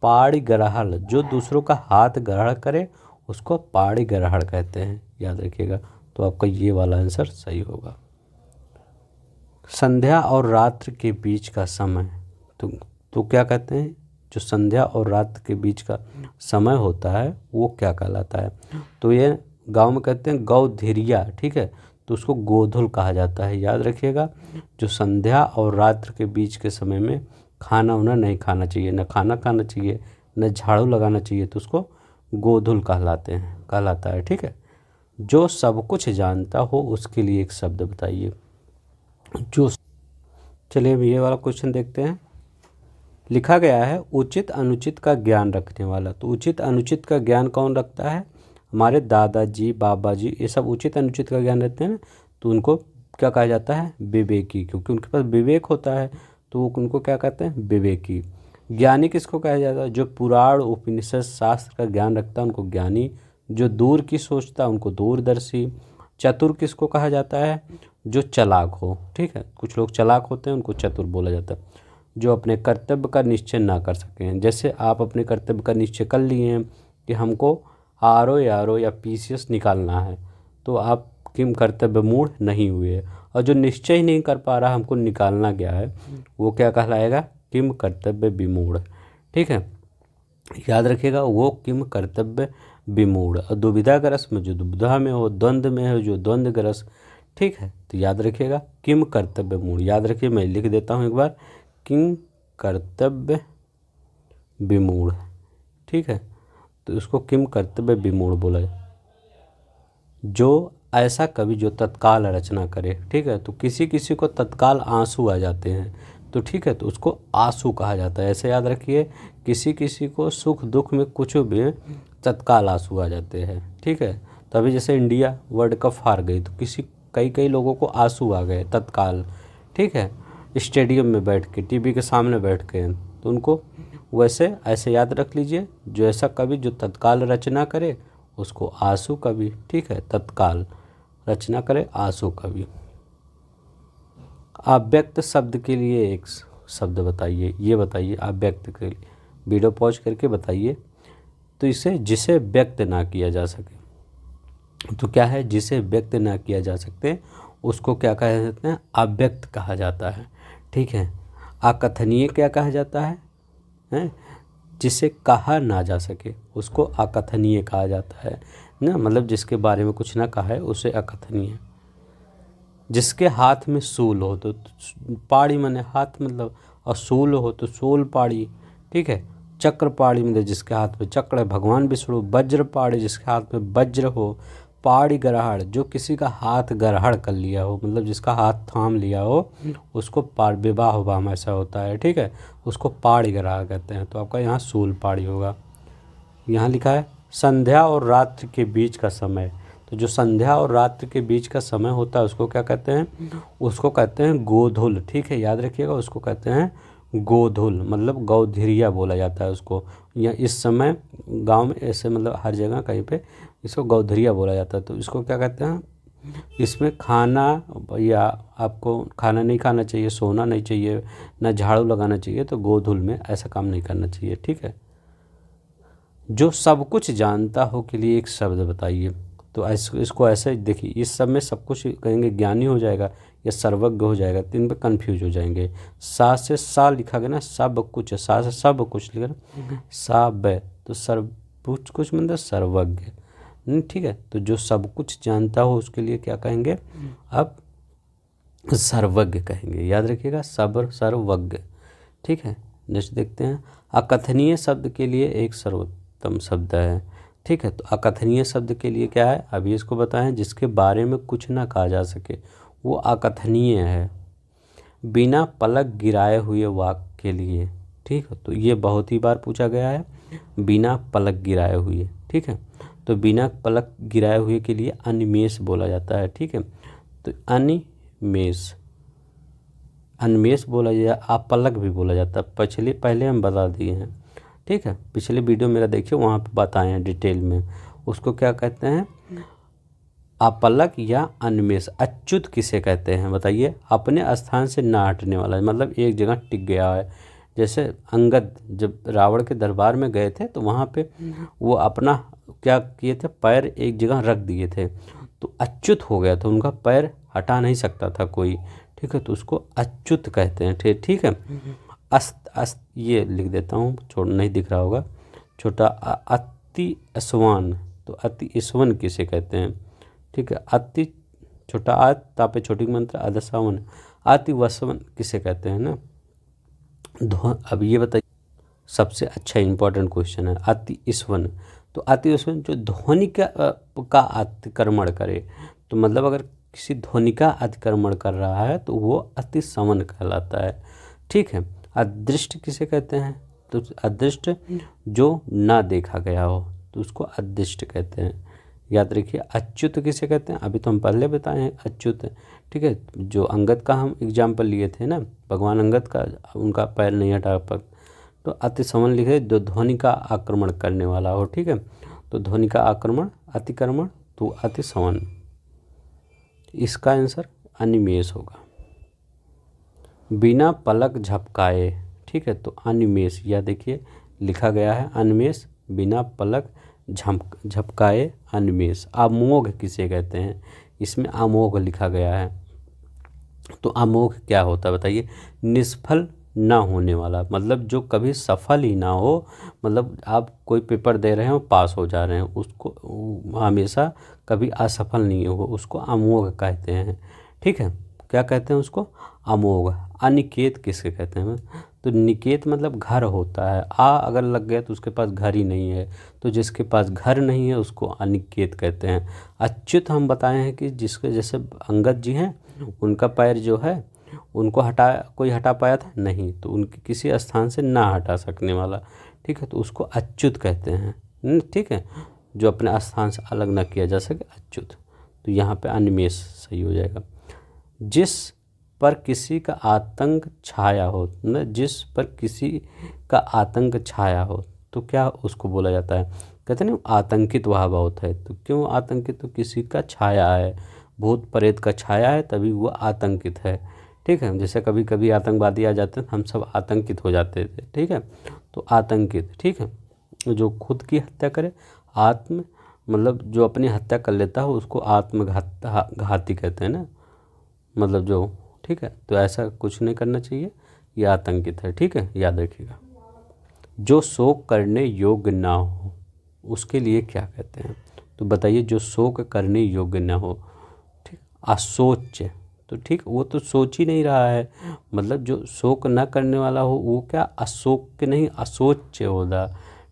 पाड़ी ग्रहण, जो दूसरों का हाथ ग्रहण करे उसको पाड़ी ग्रहण कहते हैं, याद रखिएगा। तो आपका ये वाला आंसर सही होगा। संध्या और रात्रि के बीच का समय, तो क्या कहते हैं? जो संध्या और रात्रि के बीच का समय होता है वो क्या कहलाता है? तो ये गांव में कहते हैं गौधिरिया, ठीक है, तो उसको गोधुल कहा जाता है, याद रखिएगा। जो संध्या और रात्रि के बीच के समय में खाना उना नहीं खाना चाहिए, न खाना खाना चाहिए, न झाड़ू लगाना चाहिए, तो उसको गोधुल कहलाता है, ठीक है। जो सब कुछ जानता हो उसके लिए एक शब्द बताइए। जो, चलिए अब ये वाला क्वेश्चन देखते हैं। लिखा गया है उचित अनुचित का ज्ञान रखने वाला। तो उचित अनुचित का ज्ञान कौन रखता है? हमारे दादाजी, बाबा जी, ये सब उचित अनुचित का ज्ञान रखते हैं ना, तो उनको क्या कहा जाता है? विवेकी, क्योंकि उनके पास विवेक होता है, तो उनको क्या कहते हैं? विवेकी। ज्ञानी किसको कहा जाता है? जो पुराण उपनिषद शास्त्र का ज्ञान रखता है उनको ज्ञानी। जो दूर की सोचता है उनको दूरदर्शी। चतुर किसको कहा जाता है? जो चालाक हो, ठीक है, कुछ लोग चालाक होते हैं उनको चतुर बोला जाता है। जो अपने कर्तव्य का निश्चय ना कर सकें, जैसे आप अपने कर्तव्य का निश्चय कर लिए हैं कि हमको आरओ या पीसीएस निकालना है, तो आप किम कर्तव्य मूढ़ नहीं हुए। और जो निश्चय ही नहीं कर पा रहा हमको निकालना क्या है, वो क्या कहलाएगा? किम कर्तव्य विमूढ़, ठीक है, याद रखिएगा। वो किम कर्तव्य विमूढ़। और दुविधाग्रस्त में जो दुविधा में हो, द्वंद्व में हो जो द्वंद्वग्रस्त, ठीक है, तो याद रखिएगा किम कर्तव्य मूढ़। याद रखिए, मैं लिख देता हूँ एक बार, किम कर्तव्य विमूढ़, ठीक है, तो इसको किम कर्तव्य विमूढ़ बोला है। जो ऐसा कवि जो तत्काल रचना करे, ठीक है, तो किसी किसी को तत्काल आंसू आ जाते हैं, तो ठीक है, तो उसको आंसू कहा जाता है। ऐसे याद रखिए, किसी किसी को सुख दुख में कुछ भी तत्काल आंसू आ जाते हैं, ठीक है। तो अभी जैसे इंडिया वर्ल्ड कप हार गई तो कई लोगों को आंसू आ गए तत्काल, ठीक है, स्टेडियम में बैठ के, टीवी के सामने बैठ के, तो उनको वैसे ऐसे याद रख लीजिए, जो ऐसा कवि जो तत्काल रचना करे उसको आंसू कवि, ठीक है, तत्काल रचना करे आंसू कवि। अव्यक्त शब्द के लिए एक शब्द बताइए, ये बताइए अव्यक्त के लिए, वीडियो पॉज करके बताइए। तो इसे जिसे व्यक्त ना किया जा सके, तो क्या है? जिसे व्यक्त ना किया जा सकते उसको क्या कहा जाता है? अव्यक्त कहा जाता है, ठीक है। अकथनीय क्या कहा जाता है? जिसे कहा ना जा सके उसको अकथनीय कहा जाता है ना, मतलब जिसके बारे में कुछ ना कहा है उसे अकथनीय। जिसके हाथ में शूल हो तो पाड़ी माने हाथ मतलब, और शूल हो तो शूल पाड़ी, ठीक है। चक्र पाड़ी मतलब जिसके हाथ में चक्र है, भगवान विष्णु। वज्र पाड़ी जिसके हाथ में वज्र हो। पाड़ी ग्रहण जो किसी का हाथ ग्रहण कर लिया हो, मतलब जिसका हाथ थाम लिया हो उसको पाड़, विवाह वाम ऐसा होता है, ठीक है, उसको पाड़ी ग्रहण कहते हैं। तो आपका यहाँ शूल पाड़ी होगा। यहाँ लिखा है संध्या और रात्रि के बीच का समय। तो जो संध्या और रात्रि के बीच का समय होता है उसको क्या कहते हैं? उसको कहते हैं गोधुल, ठीक है, याद रखिएगा, उसको कहते हैं गोधुल, मतलब गौधिरिया बोला जाता है उसको। या इस समय गांव में ऐसे मतलब हर जगह कहीं पे इसको गौधिरिया बोला जाता है। तो इसको क्या कहते हैं? इसमें खाना या आपको खाना नहीं खाना चाहिए, सोना नहीं चाहिए, ना झाड़ू लगाना चाहिए, तो गोधुल में ऐसा काम नहीं करना चाहिए, ठीक है। जो सब कुछ जानता हो के लिए एक शब्द बताइए। तो इसको ऐसे देखिए, इस सब में सब कुछ कहेंगे ज्ञानी हो जाएगा या सर्वज्ञ हो जाएगा, तो इन पर कन्फ्यूज हो जाएंगे। सा से सा लिखा गया ना, सब कुछ, सा से सब कुछ लिखा ना, सा ब, तो सर्व कुछ मतलब सर्वज्ञ। ठीक है, तो जो सब कुछ जानता हो उसके लिए क्या कहेंगे, अब सर्वज्ञ कहेंगे, याद रखिएगा, सर्वज्ञ। ठीक है, नेक्स्ट देखते हैं। अकथनीय शब्द के लिए एक सर्वोत्तम शब्द है। ठीक है, तो अकथनीय शब्द के लिए क्या है, अभी इसको बताएं, जिसके बारे में कुछ ना कहा जा सके वो अकथनीय है। बिना पलक गिराए हुए वाक्य के लिए, ठीक है, तो ये बहुत ही बार पूछा गया है, बिना पलक गिराए हुए। ठीक है, तो बिना पलक गिराए हुए के लिए अनिमेष बोला जाता है। ठीक है, तो अनिमेष बोला जाए, अपलक भी बोला जाता है, पहले हम बता दिए हैं। ठीक है, पिछले वीडियो मेरा देखिए, वहाँ पे बताए हैं डिटेल में, उसको क्या कहते हैं, अपलक या अनिमेष। अच्युत किसे कहते हैं बताइए, अपने स्थान से ना हटने वाला, मतलब एक जगह टिक गया है। जैसे अंगद जब रावण के दरबार में गए थे तो वहाँ पे वो अपना क्या किए थे, पैर एक जगह रख दिए थे, तो अच्युत हो गया था, उनका पैर हटा नहीं सकता था कोई। ठीक है, तो उसको अच्युत कहते हैं। ठीक है, ये लिख देता हूँ, नहीं दिख रहा होगा, छोटा अति स्वन, तो अति स्वन किसे कहते हैं। ठीक है, अति छोटा तापे छोटी मंत्र अदसावन, अति वसवन किसे कहते हैं ना। अब ये बताइए, सबसे अच्छा इंपॉर्टेंट क्वेश्चन है, अति स्वन, तो अति स्वन जो ध्वनि का अतिक्रमण करे, तो मतलब अगर किसी ध्वनि का अतिक्रमण कर रहा है तो वो अति सवन कहलाता है। ठीक है, अदृष्ट किसे कहते हैं, तो अदृष्ट जो ना देखा गया हो तो उसको अदृष्ट कहते हैं। याद रखिए, अच्युत किसे कहते हैं, अभी तो हम पहले बताए हैं अच्युत। ठीक है, जो अंगद का हम एग्जाम्पल लिए थे ना, भगवान अंगद का, उनका पैर नहीं हटा पक, तो अति सवन लिखे जो ध्वनि का आक्रमण करने वाला हो। ठीक है, तो ध्वनि का आक्रमण अतिक्रमण, तो अति सवन, इसका आंसर अनिमेष होगा। बिना पलक झपकाए, ठीक है, तो अनिमेष, यह देखिए लिखा गया है अनिमेष, बिना पलक झपकाए अनिमेष। अमोघ किसे कहते हैं, इसमें अमोघ लिखा गया है, तो अमोघ क्या होता है बताइए, निष्फल ना होने वाला, मतलब जो कभी सफल ही ना हो, मतलब आप कोई पेपर दे रहे हो पास हो जा रहे हैं, उसको हमेशा कभी असफल नहीं हो, उसको अमोघ कहते हैं। ठीक है, क्या कहते हैं उसको, अमोघ। अनिकेत किसके कहते हैं, तो निकेत मतलब घर होता है, अगर लग गया तो उसके पास घर ही नहीं है, तो जिसके पास घर नहीं है उसको अनिकेत कहते हैं। अच्युत हम बताए हैं कि जिसके, जैसे अंगद जी हैं, उनका पैर जो है उनको कोई हटा पाया था नहीं, तो उनके किसी स्थान से ना हटा सकने वाला। ठीक है, तो उसको अच्युत कहते हैं। ठीक है, जो अपने स्थान से अलग ना किया जा सके, अच्युत। तो यहाँ पे अनिमेष सही हो जाएगा। जिस पर किसी का आतंक छाया हो, न जिस पर किसी का आतंक छाया हो, तो क्या उसको बोला जाता है, कहते हैं ना आतंकित वह बहुत है, तो क्यों आतंकित, तो किसी का छाया है, भूत प्रेत का छाया है तभी वो आतंकित है। ठीक है, जैसे कभी कभी आतंकवादी आ जाते हैं, हम सब आतंकित हो जाते थे। ठीक है, तो आतंकित। ठीक है, जो खुद की हत्या करे, आत्म मतलब जो अपनी हत्या कर लेता है उसको आत्मघाती कहते हैं ना, मतलब जो, ठीक है, तो ऐसा कुछ नहीं करना चाहिए, ये आतंकित है। ठीक है, याद रखिएगा। जो शोक करने योग्य ना हो उसके लिए क्या कहते हैं, तो बताइए, जो शोक करने योग्य ना हो, ठीक, अशोच्य, तो ठीक, वो तो सोच ही नहीं रहा है, मतलब जो शोक ना करने वाला हो वो क्या, अशोक नहीं, अशोच्य होगा।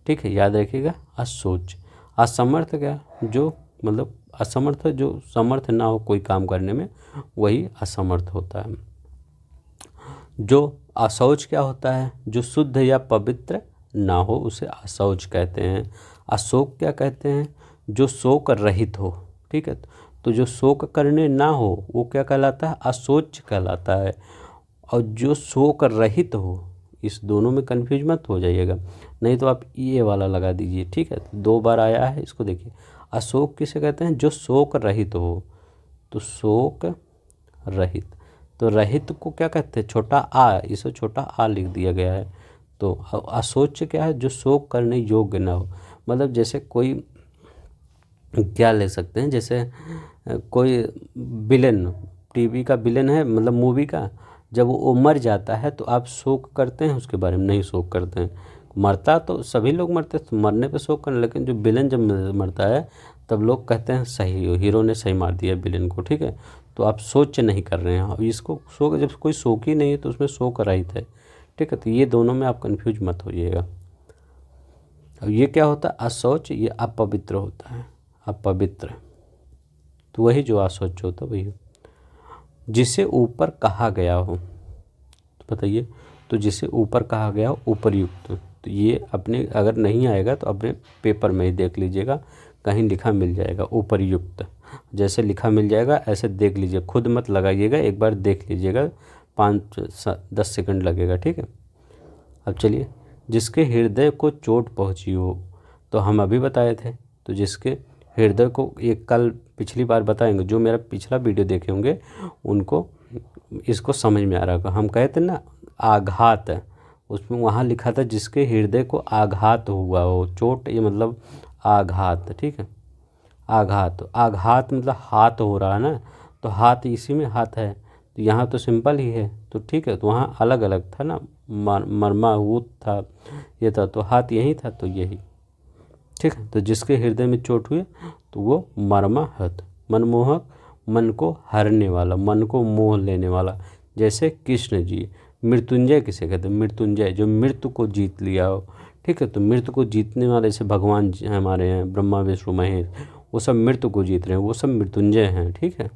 ठीक है, याद रखिएगा, अशोच। असमर्थ क्या, जो मतलब असमर्थ, जो समर्थ ना हो कोई काम करने में, वही असमर्थ होता है। जो अशौच क्या होता है, जो शुद्ध या पवित्र ना हो उसे अशौच कहते हैं। अशोक क्या कहते हैं, जो शोक रहित हो। ठीक है, तो जो शोक करने ना हो वो क्या कहलाता है, अशोच कहलाता है। और जो शोक रहित हो, इस दोनों में कन्फ्यूज मत हो जाइएगा, नहीं तो आप ये वाला लगा दीजिए। ठीक है, दो बार आया है, इसको देखिए। अशोक किसे कहते हैं, जो शोक रहित हो, तो शोक रहित, तो रहित को क्या कहते हैं, छोटा आ, इसे छोटा आ लिख दिया गया है। तो अशोच क्या है, जो शोक करने योग्य ना हो, मतलब जैसे कोई क्या ले सकते हैं, जैसे कोई विलेन, टीवी का विलेन है, मतलब मूवी का, जब वो मर जाता है तो आप शोक करते हैं उसके बारे में? नहीं शोक करते हैं। मरता तो सभी लोग मरते हैं, तो मरने पे शोक करना, लेकिन जो विलेन जब मरता है तब लोग कहते हैं सही हीरो ने सही मार दिया विलेन को, ठीक है। तो आप सोच नहीं कर रहे हैं, अब इसको शोक, जब कोई शोक ही नहीं है तो उसमें शोक रहित है, ठीक है। तो ये दोनों में आप कन्फ्यूज मत होइएगा। अब ये क्या होता है, अशौच, ये अपवित्र होता है, अपवित्र। तो वही जो अशौच होता है वही। जिसे ऊपर कहा गया हो, तो बताइए, तो जिसे ऊपर कहा गया हो उपरयुक्त, तो ये अपने अगर नहीं आएगा तो अपने पेपर में ही देख लीजिएगा, कहीं लिखा मिल जाएगा उपरयुक्त। जैसे लिखा मिल जाएगा ऐसे देख लीजिए, खुद मत लगाइएगा, एक बार देख लीजिएगा, 5-10 सेकंड लगेगा, ठीक है। अब चलिए, जिसके हृदय को चोट पहुंची हो, तो हम अभी बताए थे, तो जिसके हृदय को, एक कल पिछली बार बताएंगे, जो मेरा पिछला वीडियो देखे होंगे उनको इसको समझ में आ रहा होगा। हम कहते ना आघात, उसमें वहाँ लिखा था जिसके हृदय को आघात हुआ हो, चोट ये मतलब आघात, ठीक है। आघात, आघात मतलब हाथ हो रहा है ना, तो हाथ इसी में हाथ है, तो यहाँ तो सिंपल ही है, तो ठीक है। तो वहाँ अलग अलग था ना, मर्माहूत था, ये था, तो हाथ यही था, तो यही, ठीक है। तो जिसके हृदय में चोट हुई तो वो मर्माहत, मनमोहक, मन को हरने वाला, मन को मोह लेने वाला। जैसे कृष्ण जी, मृत्युंजय किसे कहते हैं, मृत्युंजय, जो मृत्यु को जीत लिया हो, ठीक है। तो मृत्यु को जीतने वाले जैसे भगवान जी हमारे हैं, ब्रह्मा विष्णु महेश, वो सब मृत्यु को जीत रहे हैं, वो सब मृत्युंजय हैं, ठीक है।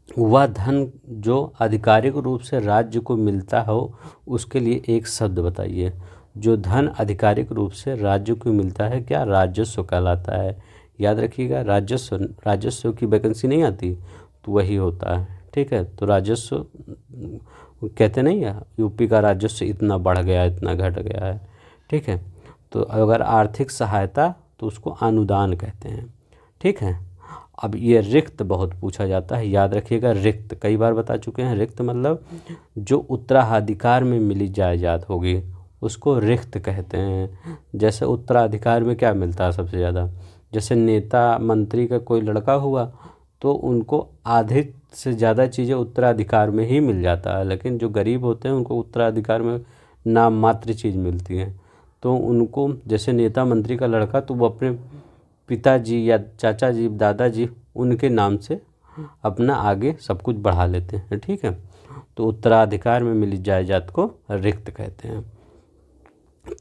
वह धन जो आधिकारिक रूप से राज्य को मिलता हो, उसके लिए एक शब्द बताइए। जो धन आधिकारिक रूप से राज्य को मिलता है, क्या राजस्व कहलाता है। याद रखिएगा, राजस्व, राजस्व की वैकेंसी नहीं आती, तो वही होता है, ठीक है। तो राजस्व कहते नहीं है, यूपी का राजस्व इतना बढ़ गया, इतना घट गया है, ठीक है। तो अगर आर्थिक सहायता तो उसको अनुदान कहते हैं, ठीक है। अब ये रिक्त बहुत पूछा जाता है, याद रखिएगा, रिक्त कई बार बता चुके हैं। रिक्त मतलब जो उत्तराधिकार में मिली जायदाद होगी उसको रिक्त कहते हैं। जैसे उत्तराधिकार में क्या मिलता है सबसे ज़्यादा, जैसे नेता मंत्री का कोई लड़का हुआ तो उनको आधे से ज़्यादा चीज़ें उत्तराधिकार में ही मिल जाता है, लेकिन जो गरीब होते हैं उनको उत्तराधिकार में नाम मात्र चीज़ मिलती है। तो उनको, जैसे नेता मंत्री का लड़का, तो वो अपने पिताजी या चाचा जी, दादाजी, उनके नाम से अपना आगे सब कुछ बढ़ा लेते हैं, ठीक है। तो उत्तराधिकार में मिली जायदाद को रिक्त कहते हैं।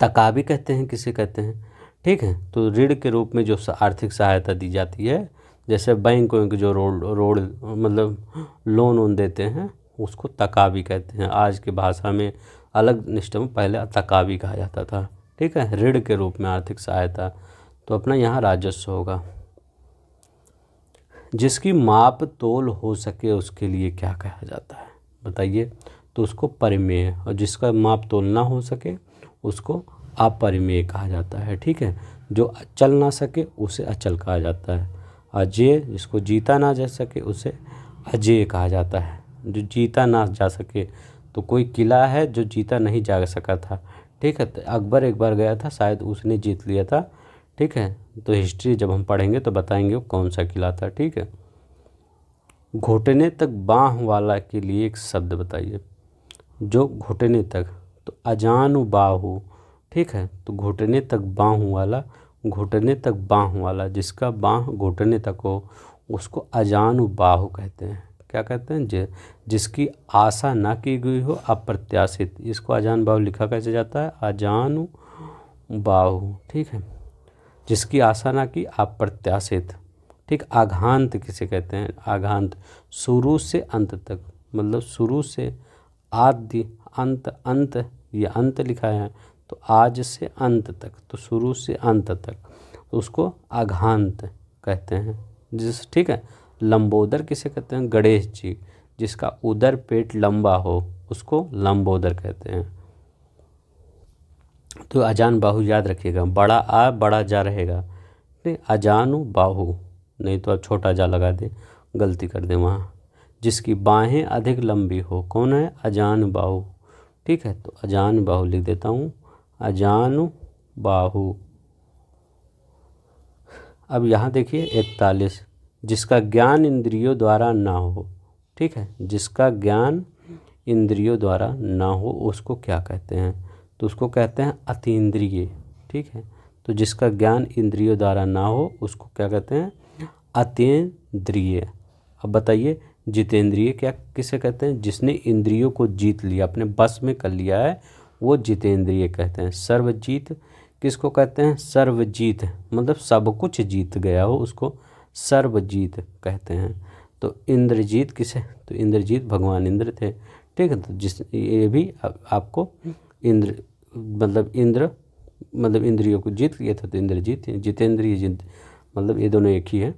तकावी कहते हैं, किसे कहते हैं, ठीक है। तो ऋण के रूप में जो आर्थिक सहायता दी जाती है, जैसे बैंक को जो रोड मतलब लोन वोन देते हैं, उसको तकावी कहते हैं। आज की भाषा में अलग निष्ठ में पहले तकावी कहा जाता था, ठीक है। ऋण के रूप में आर्थिक सहायता, तो अपना यहाँ राजस्व होगा। जिसकी माप तोल हो सके उसके लिए क्या कहा जाता है, बताइए। तो उसको परिमेय, और जिसका माप तोल ना हो सके उसको अपरिमेय कहा जाता है, ठीक है। जो चल ना सके उसे अचल कहा जाता है। अजेय, जिसको जीता ना जा सके उसे अजेय कहा जाता है। जो जीता ना जा सके, तो कोई किला है जो जीता नहीं जा सका था, ठीक है। तो अकबर एक बार गया था, शायद उसने जीत लिया था, ठीक है। तो हिस्ट्री जब हम पढ़ेंगे तो बताएंगे वो कौन सा किला था, ठीक है। घुटने तक बाँह वाला के लिए एक शब्द बताइए। जो घुटने तक, तो अजानु बाहु, ठीक है। तो घुटने तक बाँह वाला, घुटने तक बाँह वाला, जिसका बाँह घुटने तक हो उसको अजानु बाहु कहते हैं। क्या कहते हैं, जिसकी आशा ना की गई हो, अप्रत्याशित, इसको अजान बाहु लिखा कैसे जाता है, अजानु बाहु, ठीक है। जिसकी आशा ना की, अप्रत्याशित, ठीक। आघांत किसे कहते हैं, आघांत, शुरू से अंत तक, मतलब शुरू से आदि अंत, अंत ये अंत लिखा है, तो आज से अंत तक, तो शुरू से अंत तक, तो उसको आघांत कहते हैं, ठीक है। लंबोदर किसे कहते हैं, गणेश जी, जिसका उदर पेट लंबा हो उसको लंबोदर कहते हैं। तो अजान बाहु याद रखिएगा, बड़ा आ बड़ा जा रहेगा, नहीं अजानु बाहु, नहीं तो आप छोटा जा लगा दें, गलती कर दें वहाँ। जिसकी बाहें अधिक लंबी हो, कौन है, अजान बाहु, ठीक है। तो अजान बाहु लिख देता हूँ, अजानु बाहु। अब यहाँ देखिए 41, जिसका ज्ञान इंद्रियों द्वारा ना हो, ठीक है, जिसका ज्ञान इंद्रियों द्वारा ना हो उसको क्या कहते हैं, तो उसको कहते हैं अतीन्द्रिय, ठीक है। तो जिसका ज्ञान इंद्रियों द्वारा ना हो उसको क्या कहते हैं, अतीन्द्रिय। अब बताइए जितेंद्रिय क्या किसे कहते हैं, जिसने इंद्रियों को जीत लिया, अपने बस में कर लिया है, वो जितेंद्रिय कहते हैं। सर्वजीत किसको कहते हैं, सर्वजीत मतलब सब कुछ जीत गया हो उसको सर्वजीत कहते हैं। तो इंद्रजीत किसे, तो इंद्रजीत भगवान इंद्र थे, ठीक है। तो जिस ये भी आपको इंद्र मतलब इंद्रियों को जीत लिया था तो इंद्रजीत, जितेंद्रिय जित मतलब ये दोनों एक ही है।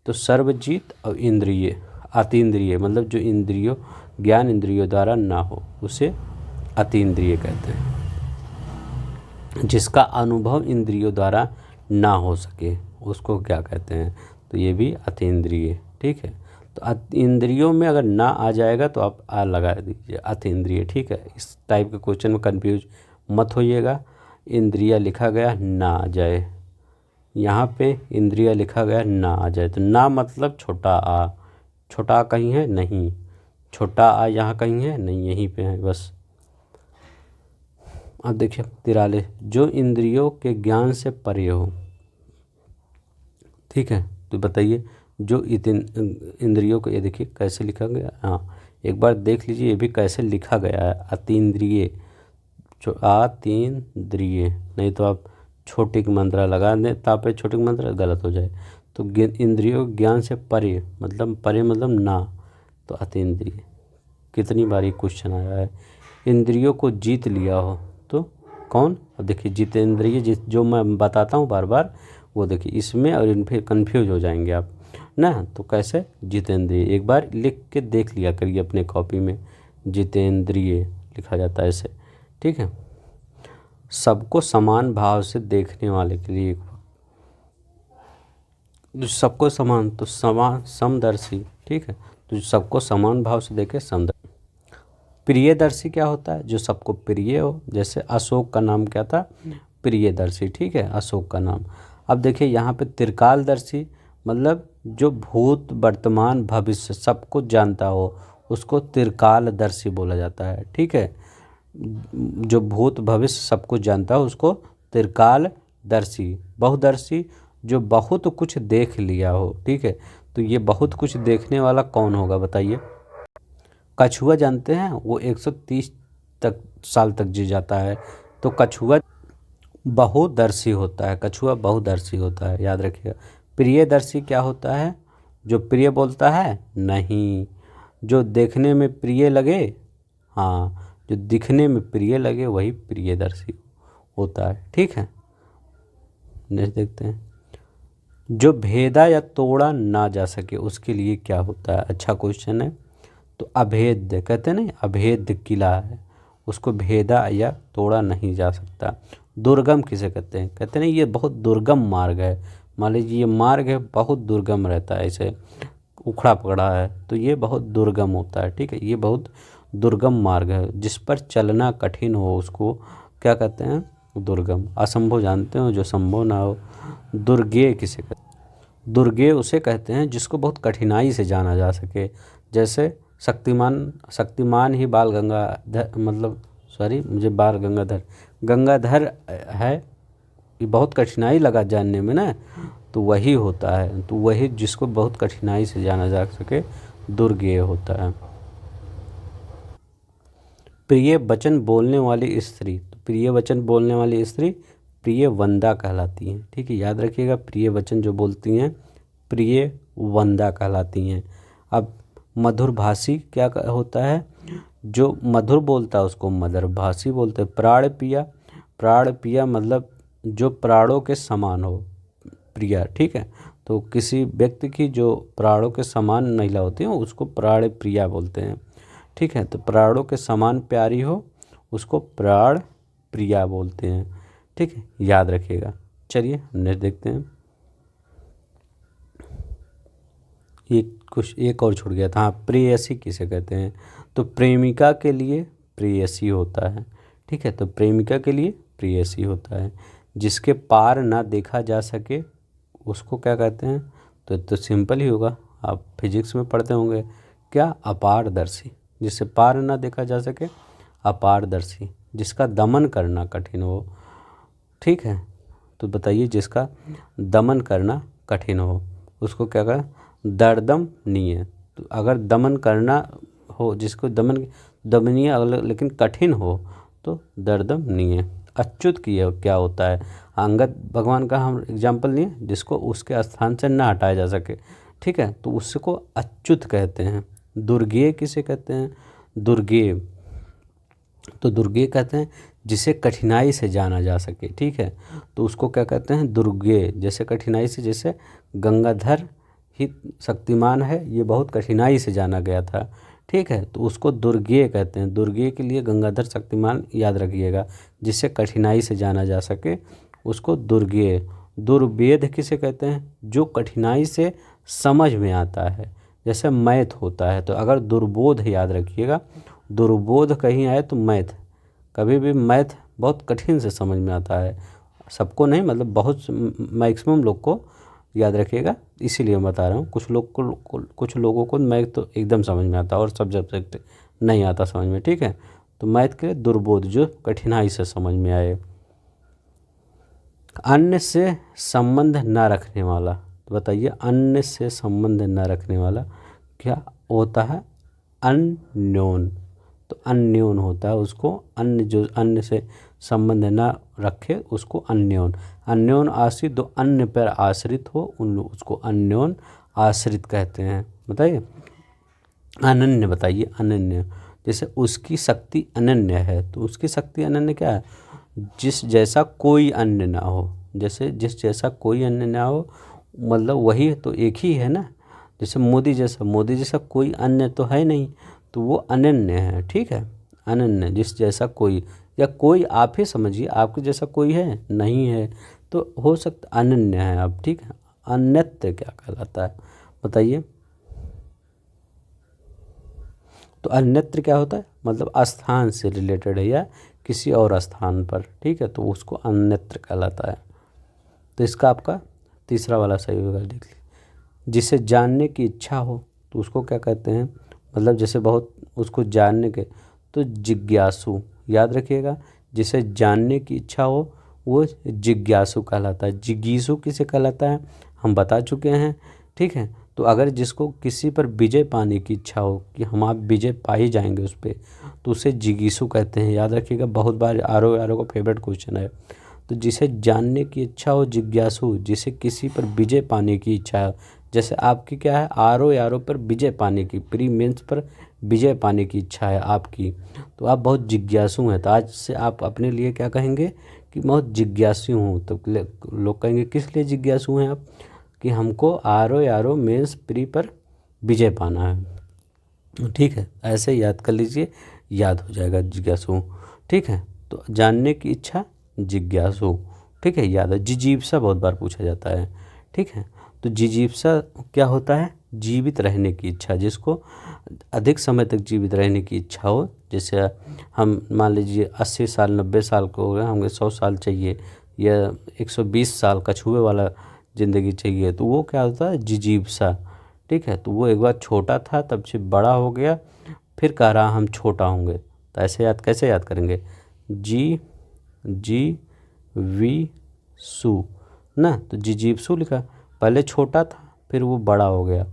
तो सर्वजीत और इंद्रिय, अतीन्द्रिय मतलब जो इंद्रियों ज्ञान इंद्रियों द्वारा ना हो उसे अतीन्द्रिय कहते हैं। जिसका अनुभव इंद्रियों द्वारा ना हो सके उसको क्या कहते हैं, तो ये भी अतीन्द्रिय, ठीक है। तो इंद्रियों में अगर ना आ जाएगा तो आप आ लगा दीजिए अतीन्द्रिय, ठीक है। इस टाइप के क्वेश्चन में कंफ्यूज मत होइएगा। इंद्रिया लिखा गया ना आ जाए, यहाँ पे इंद्रिया लिखा गया ना आ जाए, तो ना मतलब छोटा आ, छोटा आ कहीं है नहीं, छोटा आ यहाँ कहीं है नहीं, यहीं पे है बस। अब देखिए 43, जो इंद्रियों के ज्ञान से परे हो, ठीक है। तो बताइए जो इंद्रियों को, ये देखिए कैसे लिखा गया, हाँ एक बार देख लीजिए ये भी कैसे लिखा गया है, अतीन्द्रिय, जो अतीन्द्रिय, नहीं तो आप छोटी की मात्रा लगा दें, तापे छोटी की मात्रा गलत हो जाए। तो इंद्रियों ज्ञान से परे मतलब ना, तो अतीन्द्रिय। कितनी बार ये क्वेश्चन आया है, इंद्रियों को जीत लिया हो तो कौन, अब देखिए जितेंद्रिय जो मैं बताता हूँ बार बार वो देखिए इसमें, और इन फिर कन्फ्यूज हो जाएंगे आप ना। तो कैसे, जितेंद्रिय, एक बार लिख के देख लिया करिए अपने कॉपी में, जितेंद्रिय लिखा जाता है ऐसे, ठीक है। सबको समान भाव से देखने वाले के लिए, सबको समान तो समान समदर्शी, ठीक है। तो सबको समान भाव से देखे समदर्शी। प्रियदर्शी क्या होता है, जो सबको प्रिय हो, जैसे अशोक का नाम क्या था, प्रियदर्शी, ठीक है, अशोक का नाम। अब देखिए यहाँ पे त्रिकालदर्शी मतलब जो भूत वर्तमान भविष्य सब कुछ जानता हो उसको त्रिकालदर्शी बोला जाता है, ठीक है। जो भूत भविष्य सब कुछ जानता हो उसको त्रिकालदर्शी। बहुदर्शी जो बहुत कुछ देख लिया हो, ठीक है। तो ये बहुत कुछ देखने वाला कौन होगा बताइए, कछुआ जानते हैं, वो 130 साल तक जी जाता है, तो कछुआ बहुदर्शी होता है, कछुआ बहुदर्शी होता है, याद रखिएगा। प्रियदर्शी क्या होता है, जो प्रिय बोलता है नहीं, जो देखने में प्रिय लगे, हाँ जो दिखने में प्रिय लगे वही प्रियदर्शी होता है, ठीक है। नेक्स्ट देखते हैं, जो भेदा या तोड़ा ना जा सके उसके लिए क्या होता है, अच्छा क्वेश्चन है। तो अभेद्य कहते हैं ना, अभेद्य किला है, उसको भेदा या तोड़ा नहीं जा सकता। दुर्गम किसे कहते हैं, कहते हैं ना ये बहुत दुर्गम मार्ग है, मान लीजिए ये मार्ग है बहुत दुर्गम रहता है, ऐसे उखड़ा पकड़ा है तो ये बहुत दुर्गम होता है, ठीक है। ये बहुत दुर्गम मार्ग है, जिस पर चलना कठिन हो उसको क्या कहते हैं, दुर्गम। असंभव जानते हो, जो संभव ना हो। दुर्गेय किसे कहते हैं, दुर्गेय उसे कहते हैं जिसको बहुत कठिनाई से जाना जा सके, जैसे शक्तिमान ही बाल गंगाधर, मतलब सॉरी मुझे बाल गंगाधर है, ये बहुत कठिनाई लगा जानने में ना, तो वही होता है, तो वही जिसको बहुत कठिनाई से जाना जा सके दुर्गेय होता है। प्रिय वचन बोलने वाली स्त्री, तो प्रिय वचन बोलने वाली स्त्री प्रिय वंदा कहलाती हैं, ठीक है, याद रखिएगा। प्रिय वचन जो बोलती हैं प्रिय वंदा कहलाती हैं। अब मधुरभाषी क्या होता है, जो मधुर बोलता है उसको मधुरभाषी बोलते हैं। प्राण पिया मतलब जो प्राणों के समान हो, प्रिया, ठीक है। तो किसी व्यक्ति की जो प्राणों के समान महिला होती है उसको प्राण प्रिया बोलते हैं, ठीक है। तो प्राणों के समान प्यारी हो उसको प्राण प्रिया बोलते हैं, ठीक है, याद रखिएगा। चलिए नेक्स्ट देखते हैं, एक और छूट गया था, हाँ प्रेयसी किसे कहते हैं, तो प्रेमिका के लिए प्रेयसी होता है, ठीक है। तो प्रेमिका के लिए प्रेयसी होता है। जिसके पार ना देखा जा सके उसको क्या कहते हैं? तो सिंपल ही होगा, आप फिजिक्स में पढ़ते होंगे क्या? अपारदर्शी। जिसे पार ना देखा जा सके, अपारदर्शी। जिसका दमन करना कठिन हो, ठीक है। तो बताइए, जिसका दमन करना कठिन हो उसको क्या कहा? दर्दमनीय। तो अगर दमन करना हो, जिसको दमनीय अगर लेकिन कठिन हो तो दर्दमनीय। अच्युत की क्या होता है? अंगद भगवान का हम एग्जाम्पल लिए, जिसको उसके स्थान से ना हटाया जा सके, ठीक है, तो उसको अच्युत कहते हैं। दुर्गेय किसे कहते हैं? दुर्गेय, तो दुर्गेय कहते हैं जिसे कठिनाई से जाना जा सके, ठीक है, तो उसको क्या कहते हैं? दुर्गेय। जैसे कठिनाई से, जैसे गंगाधर ही शक्तिमान है, ये बहुत कठिनाई से जाना गया था, ठीक है, तो उसको दुर्गेय कहते हैं। दुर्गेय के लिए गंगाधर शक्तिमान याद रखिएगा, जिसे कठिनाई से जाना जा सके उसको दुर्गेय। दुर्वेद किसे कहते हैं? जो कठिनाई से समझ में आता है, जैसे मैथ होता है, तो अगर दुर्बोध याद रखिएगा, दुर्बोध कहीं आए तो मैथ, कभी भी मैथ बहुत कठिन से समझ में आता है, सबको नहीं, मतलब बहुत मैक्सिमम लोग को याद रखिएगा, इसीलिए मैं बता रहा हूँ। कुछ लोगों को मैथ तो एकदम समझ में आता है और सब सब्जेक्ट नहीं आता समझ में, ठीक है। तो मैथ के लिए दुर्बोध, जो कठिनाई से समझ में आए। अन्य से संबंध न रखने वाला, तो बताइए, अन्य से संबंध न रखने वाला क्या होता है? अनन्योन। तो अनन्योन होता है उसको, अन्य जो अन्य से संबंध न रखे उसको अनन्योन। अन्योन आश्रित, जो अन्य पर आश्रित हो उन उसको अन्योन आश्रित कहते हैं। बताइए, अनन्य, बताइए अनन्य। जैसे उसकी शक्ति अनन्य है, तो उसकी शक्ति अनन्य क्या है? जिस जैसा कोई अन्य ना हो। जैसे जिस जैसा कोई अन्य ना हो, मतलब वही तो एक ही है ना। जैसे मोदी जैसा कोई अन्य तो है नहीं, तो वो अनन्य है, ठीक है। अनन्य, जिस जैसा कोई, या कोई आप ही समझिए, आपके जैसा कोई है नहीं है, तो हो सकता अनन्य है आप, ठीक है। अन्यत्र क्या कहलाता है? बताइए। तो अन्यत्र क्या होता है? मतलब स्थान से रिलेटेड है या किसी और स्थान पर, ठीक है, तो उसको अन्यत्र कहलाता है। तो इसका आपका तीसरा वाला सही होगा, देख लीजिए। जिसे जानने की इच्छा हो तो उसको क्या कहते हैं? मतलब जैसे बहुत उसको जानने के, तो जिज्ञासु, याद रखिएगा। जिसे जानने की इच्छा हो वो जिज्ञासु कहलाता है। जिज्ञासु किसे कहलाता है हम बता चुके हैं, ठीक है। तो अगर जिसको किसी पर विजय पाने की इच्छा हो कि हम आप विजय पा ही जाएंगे उस पर, तो उसे जिज्ञासु कहते हैं। याद रखिएगा, बहुत बार आरो का फेवरेट क्वेश्चन है। तो जिसे जानने की इच्छा हो जिज्ञासु, जिसे किसी पर विजय पाने की इच्छा है। जैसे आपकी क्या है? आरो पर विजय पाने की, प्री मेंस पर विजय पाने की इच्छा है आपकी, तो आप बहुत जिज्ञासु हैं। तो आज से आप अपने लिए क्या कहेंगे कि बहुत जिज्ञासु हूँ। तो लोग कहेंगे किस लिए जिज्ञासु हैं आप? कि हमको आरो मेंस प्री पर विजय पाना है, ठीक है। ऐसे याद कर लीजिए, याद हो जाएगा जिज्ञासु, ठीक है। तो जानने की इच्छा जिज्ञासु, ठीक है, याद है। जिजीप्सा बहुत बार पूछा जाता है, ठीक है। तो जिजीप्सा क्या होता है? जीवित रहने की इच्छा, जिसको अधिक समय तक जीवित रहने की इच्छा हो। जैसे हम मान लीजिए 80 साल 90 साल को हो गए, हमें 100 साल चाहिए या 120 साल कछुए वाला ज़िंदगी चाहिए, तो वो क्या होता है? जिजीप्सा, ठीक है। तो वो एक बार छोटा था, तब से बड़ा हो गया, फिर कह रहा हम छोटा होंगे। तो ऐसे कैसे याद करेंगे? जी वी सु ना, तो जिजीप्सु लिखा। पहले छोटा था, फिर वो बड़ा हो गया,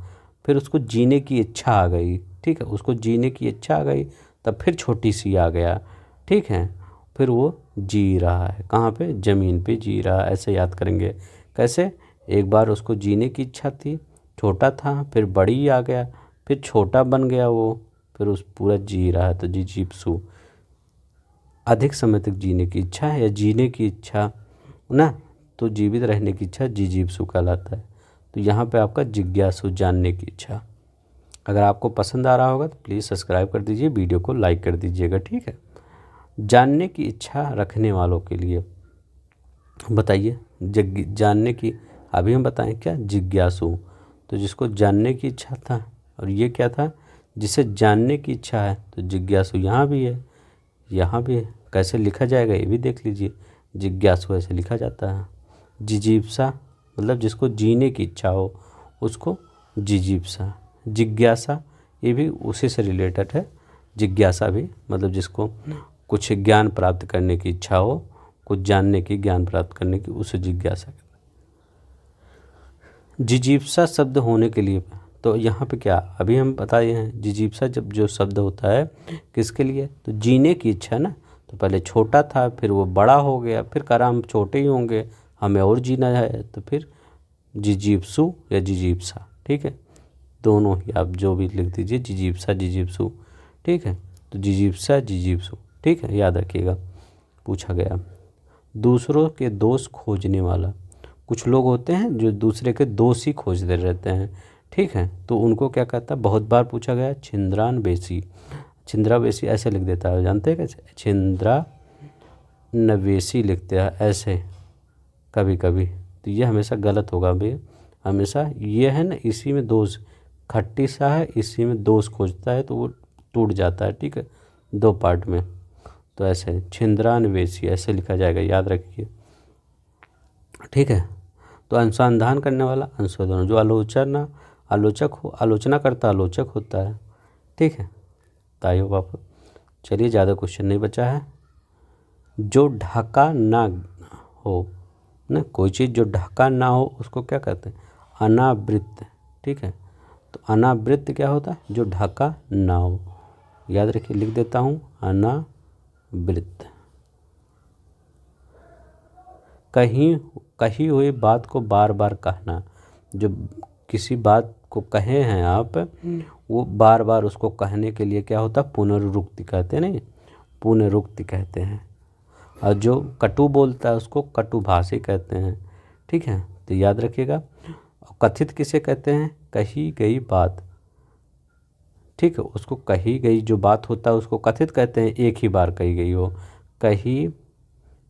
फिर उसको जीने की इच्छा आ गई, ठीक है, उसको जीने की इच्छा आ गई, तब फिर छोटी सी आ गया, ठीक है। फिर वो जी रहा है, कहाँ पे? ज़मीन पे जी रहा है। ऐसे याद करेंगे। कैसे? एक बार उसको जीने की इच्छा थी, छोटा था, फिर बड़ी आ गया, फिर छोटा बन गया वो, फिर उस पूरा जी रहा है। तो जिजीप्सु अधिक समय तक जीने की इच्छा है या जीने की इच्छा ना, तो जीवित रहने की इच्छा जिजीप्सु कहलाता है। तो यहाँ पे आपका जिज्ञासु, जानने की इच्छा। अगर आपको पसंद आ रहा होगा तो प्लीज़ सब्सक्राइब कर दीजिए, वीडियो को लाइक कर दीजिएगा, ठीक है। जानने की इच्छा रखने वालों के लिए बताइए, जानने की, अभी हम बताएं क्या? जिज्ञासु। तो जिसको जानने की इच्छा था, और ये क्या था? जिसे जानने की इच्छा है, तो जिज्ञासु यहाँ भी है, यहाँ भी है। कैसे लिखा जाएगा ये भी देख लीजिए। जिज्ञासु ऐसे लिखा जाता है। जिजीप्सा मतलब जिसको जीने की इच्छा हो उसको जिजीप्सा। जिज्ञासा ये भी उसी से रिलेटेड है। जिज्ञासा भी मतलब जिसको कुछ ज्ञान प्राप्त करने की इच्छा हो, कुछ जानने की, ज्ञान प्राप्त करने की, उसे जिज्ञासा कहते हैं। जिजीप्सा शब्द होने के लिए तो यहाँ पे क्या अभी हम बताए हैं, जिजीप्सा जब जो शब्द होता है किसके लिए, तो जीने की इच्छा ना। तो पहले छोटा था, फिर वो बड़ा हो गया, फिर कह रहा हम छोटे ही होंगे, हमें और जीना है, तो फिर जिजीप्सु या जिजीप्सा। ठीक है, दोनों ही आप जो भी लिख दीजिए, जिजीप्सा जिजीप्सु। ठीक है, तो जिजीप्सा जिजीप्सु। ठीक है, याद रखिएगा। पूछा गया दूसरों के दोष खोजने वाला। कुछ लोग होते हैं जो दूसरे के दोष ही खोजते रहते हैं। ठीक है, तो उनको क्या कहता है, बहुत बार पूछा गया, छिंद्रान बेसी। छिंद्रा बेसी ऐसे लिख देता है, जानते हैं कैसे, छिंद्रा नवेसी लिखते हैं ऐसे कभी कभी, तो ये हमेशा गलत होगा भाई। हमेशा ये है ना, इसी में दोष, खट्टी सा है, इसी में दोष खोजता है तो वो टूट जाता है। ठीक है, दो पार्ट में, तो ऐसे छिंद्रान्वेषी ऐसे लिखा जाएगा, याद रखिए। ठीक है, तो अनुसंधान करने वाला, अंशोधन, जो आलोचना करता आलोचक होता है। ठीक है, ताइयो बापू। चलिए, ज़्यादा क्वेश्चन नहीं बचा है। जो ढका ना हो ना, कोई चीज़ जो ढका ना हो उसको क्या कहते हैं, अनावृत। ठीक है, तो अनावृत क्या होता है, जो ढका ना हो। याद रखिए, लिख देता हूँ, अनावृत। कही हुई बात को बार बार कहना। जो किसी बात को कहे हैं आप, वो बार बार उसको कहने के लिए क्या होता है, पुनरुक्ति कहते हैं, नहीं, पुनरुक्ति कहते हैं। और जो कटु बोलता है उसको कटुभाषी कहते हैं। ठीक है, तो याद रखिएगा। कथित किसे कहते हैं, कही गई बात। ठीक है, उसको कही गई जो बात होता है उसको कथित कहते हैं, एक ही बार कही गई हो। कही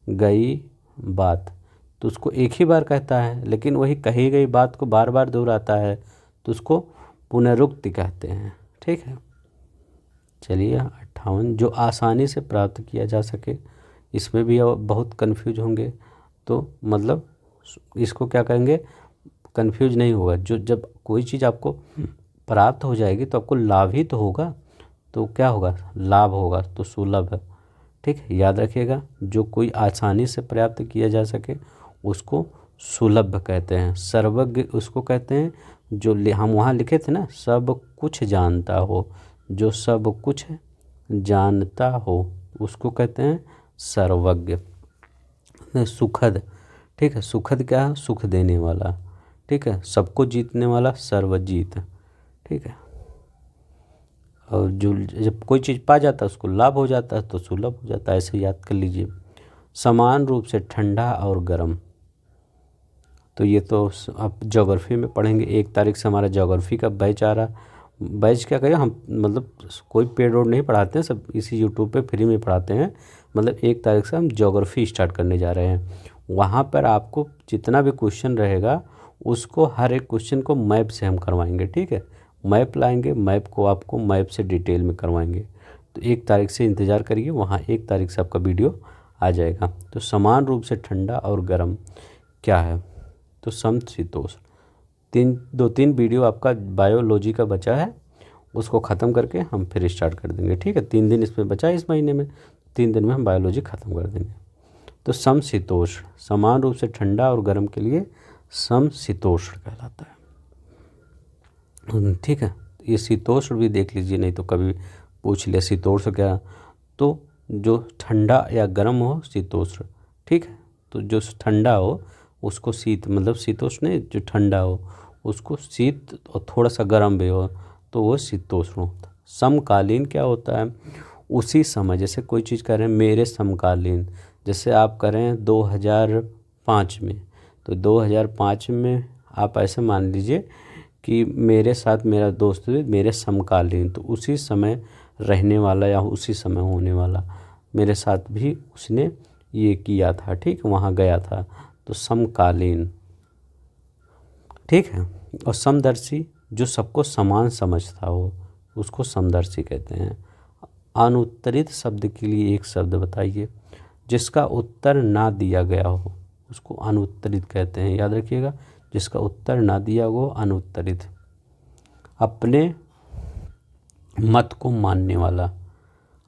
गई बात तो उसको एक ही बार कहता है, लेकिन वही कही गई बात को बार बार दोहराता है तो उसको पुनरुक्ति कहते हैं। ठीक है, चलिए 58, जो आसानी से प्राप्त किया जा सके। इसमें भी बहुत कन्फ्यूज होंगे, तो मतलब इसको क्या कहेंगे, कन्फ्यूज नहीं होगा। जो जब कोई चीज़ आपको प्राप्त हो जाएगी तो आपको लाभ ही तो होगा, तो क्या होगा, लाभ होगा, तो सुलभ है। ठीक है, याद रखिएगा, जो कोई आसानी से प्राप्त किया जा सके उसको सुलभ कहते हैं। सर्वज्ञ उसको कहते हैं जो हम वहाँ लिखे थे ना, सब कुछ जानता हो। जो सब कुछ जानता हो उसको कहते हैं सर्वज्ञ। सुखद, ठीक है, सुखद क्या है, सुख देने वाला। ठीक है, सबको जीतने वाला, सर्वजीत। ठीक है, और जो जब कोई चीज़ पा जाता है उसको लाभ हो जाता है तो सुलभ हो जाता है, ऐसे याद कर लीजिए। समान रूप से ठंडा और गर्म, तो ये तो आप ज्योग्राफी में पढ़ेंगे। 1 तारीख से हमारा ज्योग्राफी का बैच आ रहा। बैच क्या कहें, हम मतलब कोई पेड रोड नहीं पढ़ाते हैं, सब इसी यूट्यूब पे फ्री में पढ़ाते हैं। मतलब 1 तारीख से हम ज्योग्राफी स्टार्ट करने जा रहे हैं। वहाँ पर आपको जितना भी क्वेश्चन रहेगा उसको, हर एक क्वेश्चन को मैप से हम करवाएंगे। ठीक है, मैप लाएंगे, मैप को आपको मैप से डिटेल में करवाएंगे। तो 1 तारीख से इंतज़ार करिए, वहाँ 1 तारीख से आपका वीडियो आ जाएगा। तो समान रूप से ठंडा और गर्म क्या है, तो समशीतोष्ण। 2-3 वीडियो आपका बायोलॉजी का बचा है, उसको ख़त्म करके हम फिर स्टार्ट कर देंगे। ठीक है, 3 दिन इसमें बचा है इस महीने में, 3 दिन में हम बायोलॉजी ख़त्म कर देंगे। तो समशीतोष्ण, समान रूप से ठंडा और गर्म के लिए समशीतोष्ण कहलाता है। ठीक है, ये शीतोष्ण भी देख लीजिए, नहीं तो कभी पूछ लिया शीतोष्ण क्या, तो जो ठंडा या गर्म हो शीतोष्ण। ठीक है, तो जो ठंडा हो उसको शीत, मतलब शीतोष्ण नहीं, जो ठंडा हो उसको शीत, और थोड़ा सा गर्म भी हो तो वो शीतोष्ण होता है। समकालीन क्या होता है, उसी समय, जैसे कोई चीज़ कह रहे हैं मेरे समकालीन, जैसे आप करें 2005 में, तो 2005 में आप ऐसे मान लीजिए कि मेरे साथ मेरा दोस्त मेरे समकालीन, तो उसी समय रहने वाला या उसी समय होने वाला, मेरे साथ भी उसने ये किया था। ठीक, वहाँ गया था, तो समकालीन। ठीक है, और समदर्शी, जो सबको समान समझता हो उसको समदर्शी कहते हैं। अनुत्तरित शब्द के लिए एक शब्द बताइए, जिसका उत्तर ना दिया गया हो उसको अनुत्तरित कहते हैं। याद रखिएगा, जिसका उत्तर ना दिया वो अनुत्तरित। अपने मत को मानने वाला,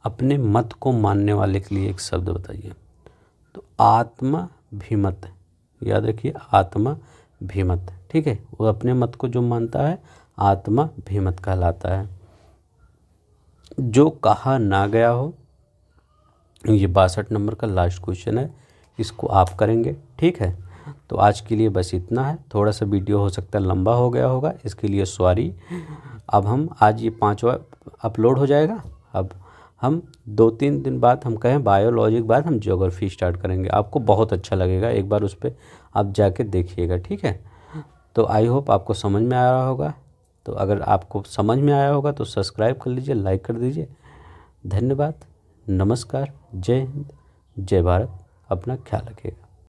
अपने मत को मानने वाले के लिए एक शब्द बताइए। तो आत्माभिमत, याद रखिए आत्माभिमत, ठीक है। वो अपने मत को जो मानता है आत्माभिमत कहलाता है। जो कहा ना गया हो, ये 62 नंबर का लास्ट क्वेश्चन है, इसको आप करेंगे, ठीक है। तो आज के लिए बस इतना है। थोड़ा सा वीडियो हो सकता है लंबा हो गया होगा, इसके लिए सॉरी। अब हम आज ये 5वां अपलोड हो जाएगा। अब हम 2-3 दिन बाद, हम कहें बायोलॉजी के बाद, हम ज्योग्राफी स्टार्ट करेंगे। आपको बहुत अच्छा लगेगा, एक बार उस पर आप जाके देखिएगा, ठीक है। तो आई होप आपको समझ में आ रहा होगा। तो अगर आपको समझ में आया होगा तो सब्सक्राइब कर लीजिए, लाइक कर दीजिए। धन्यवाद, नमस्कार, जय हिंद, जय भारत। अपना ख्याल रखिएगा।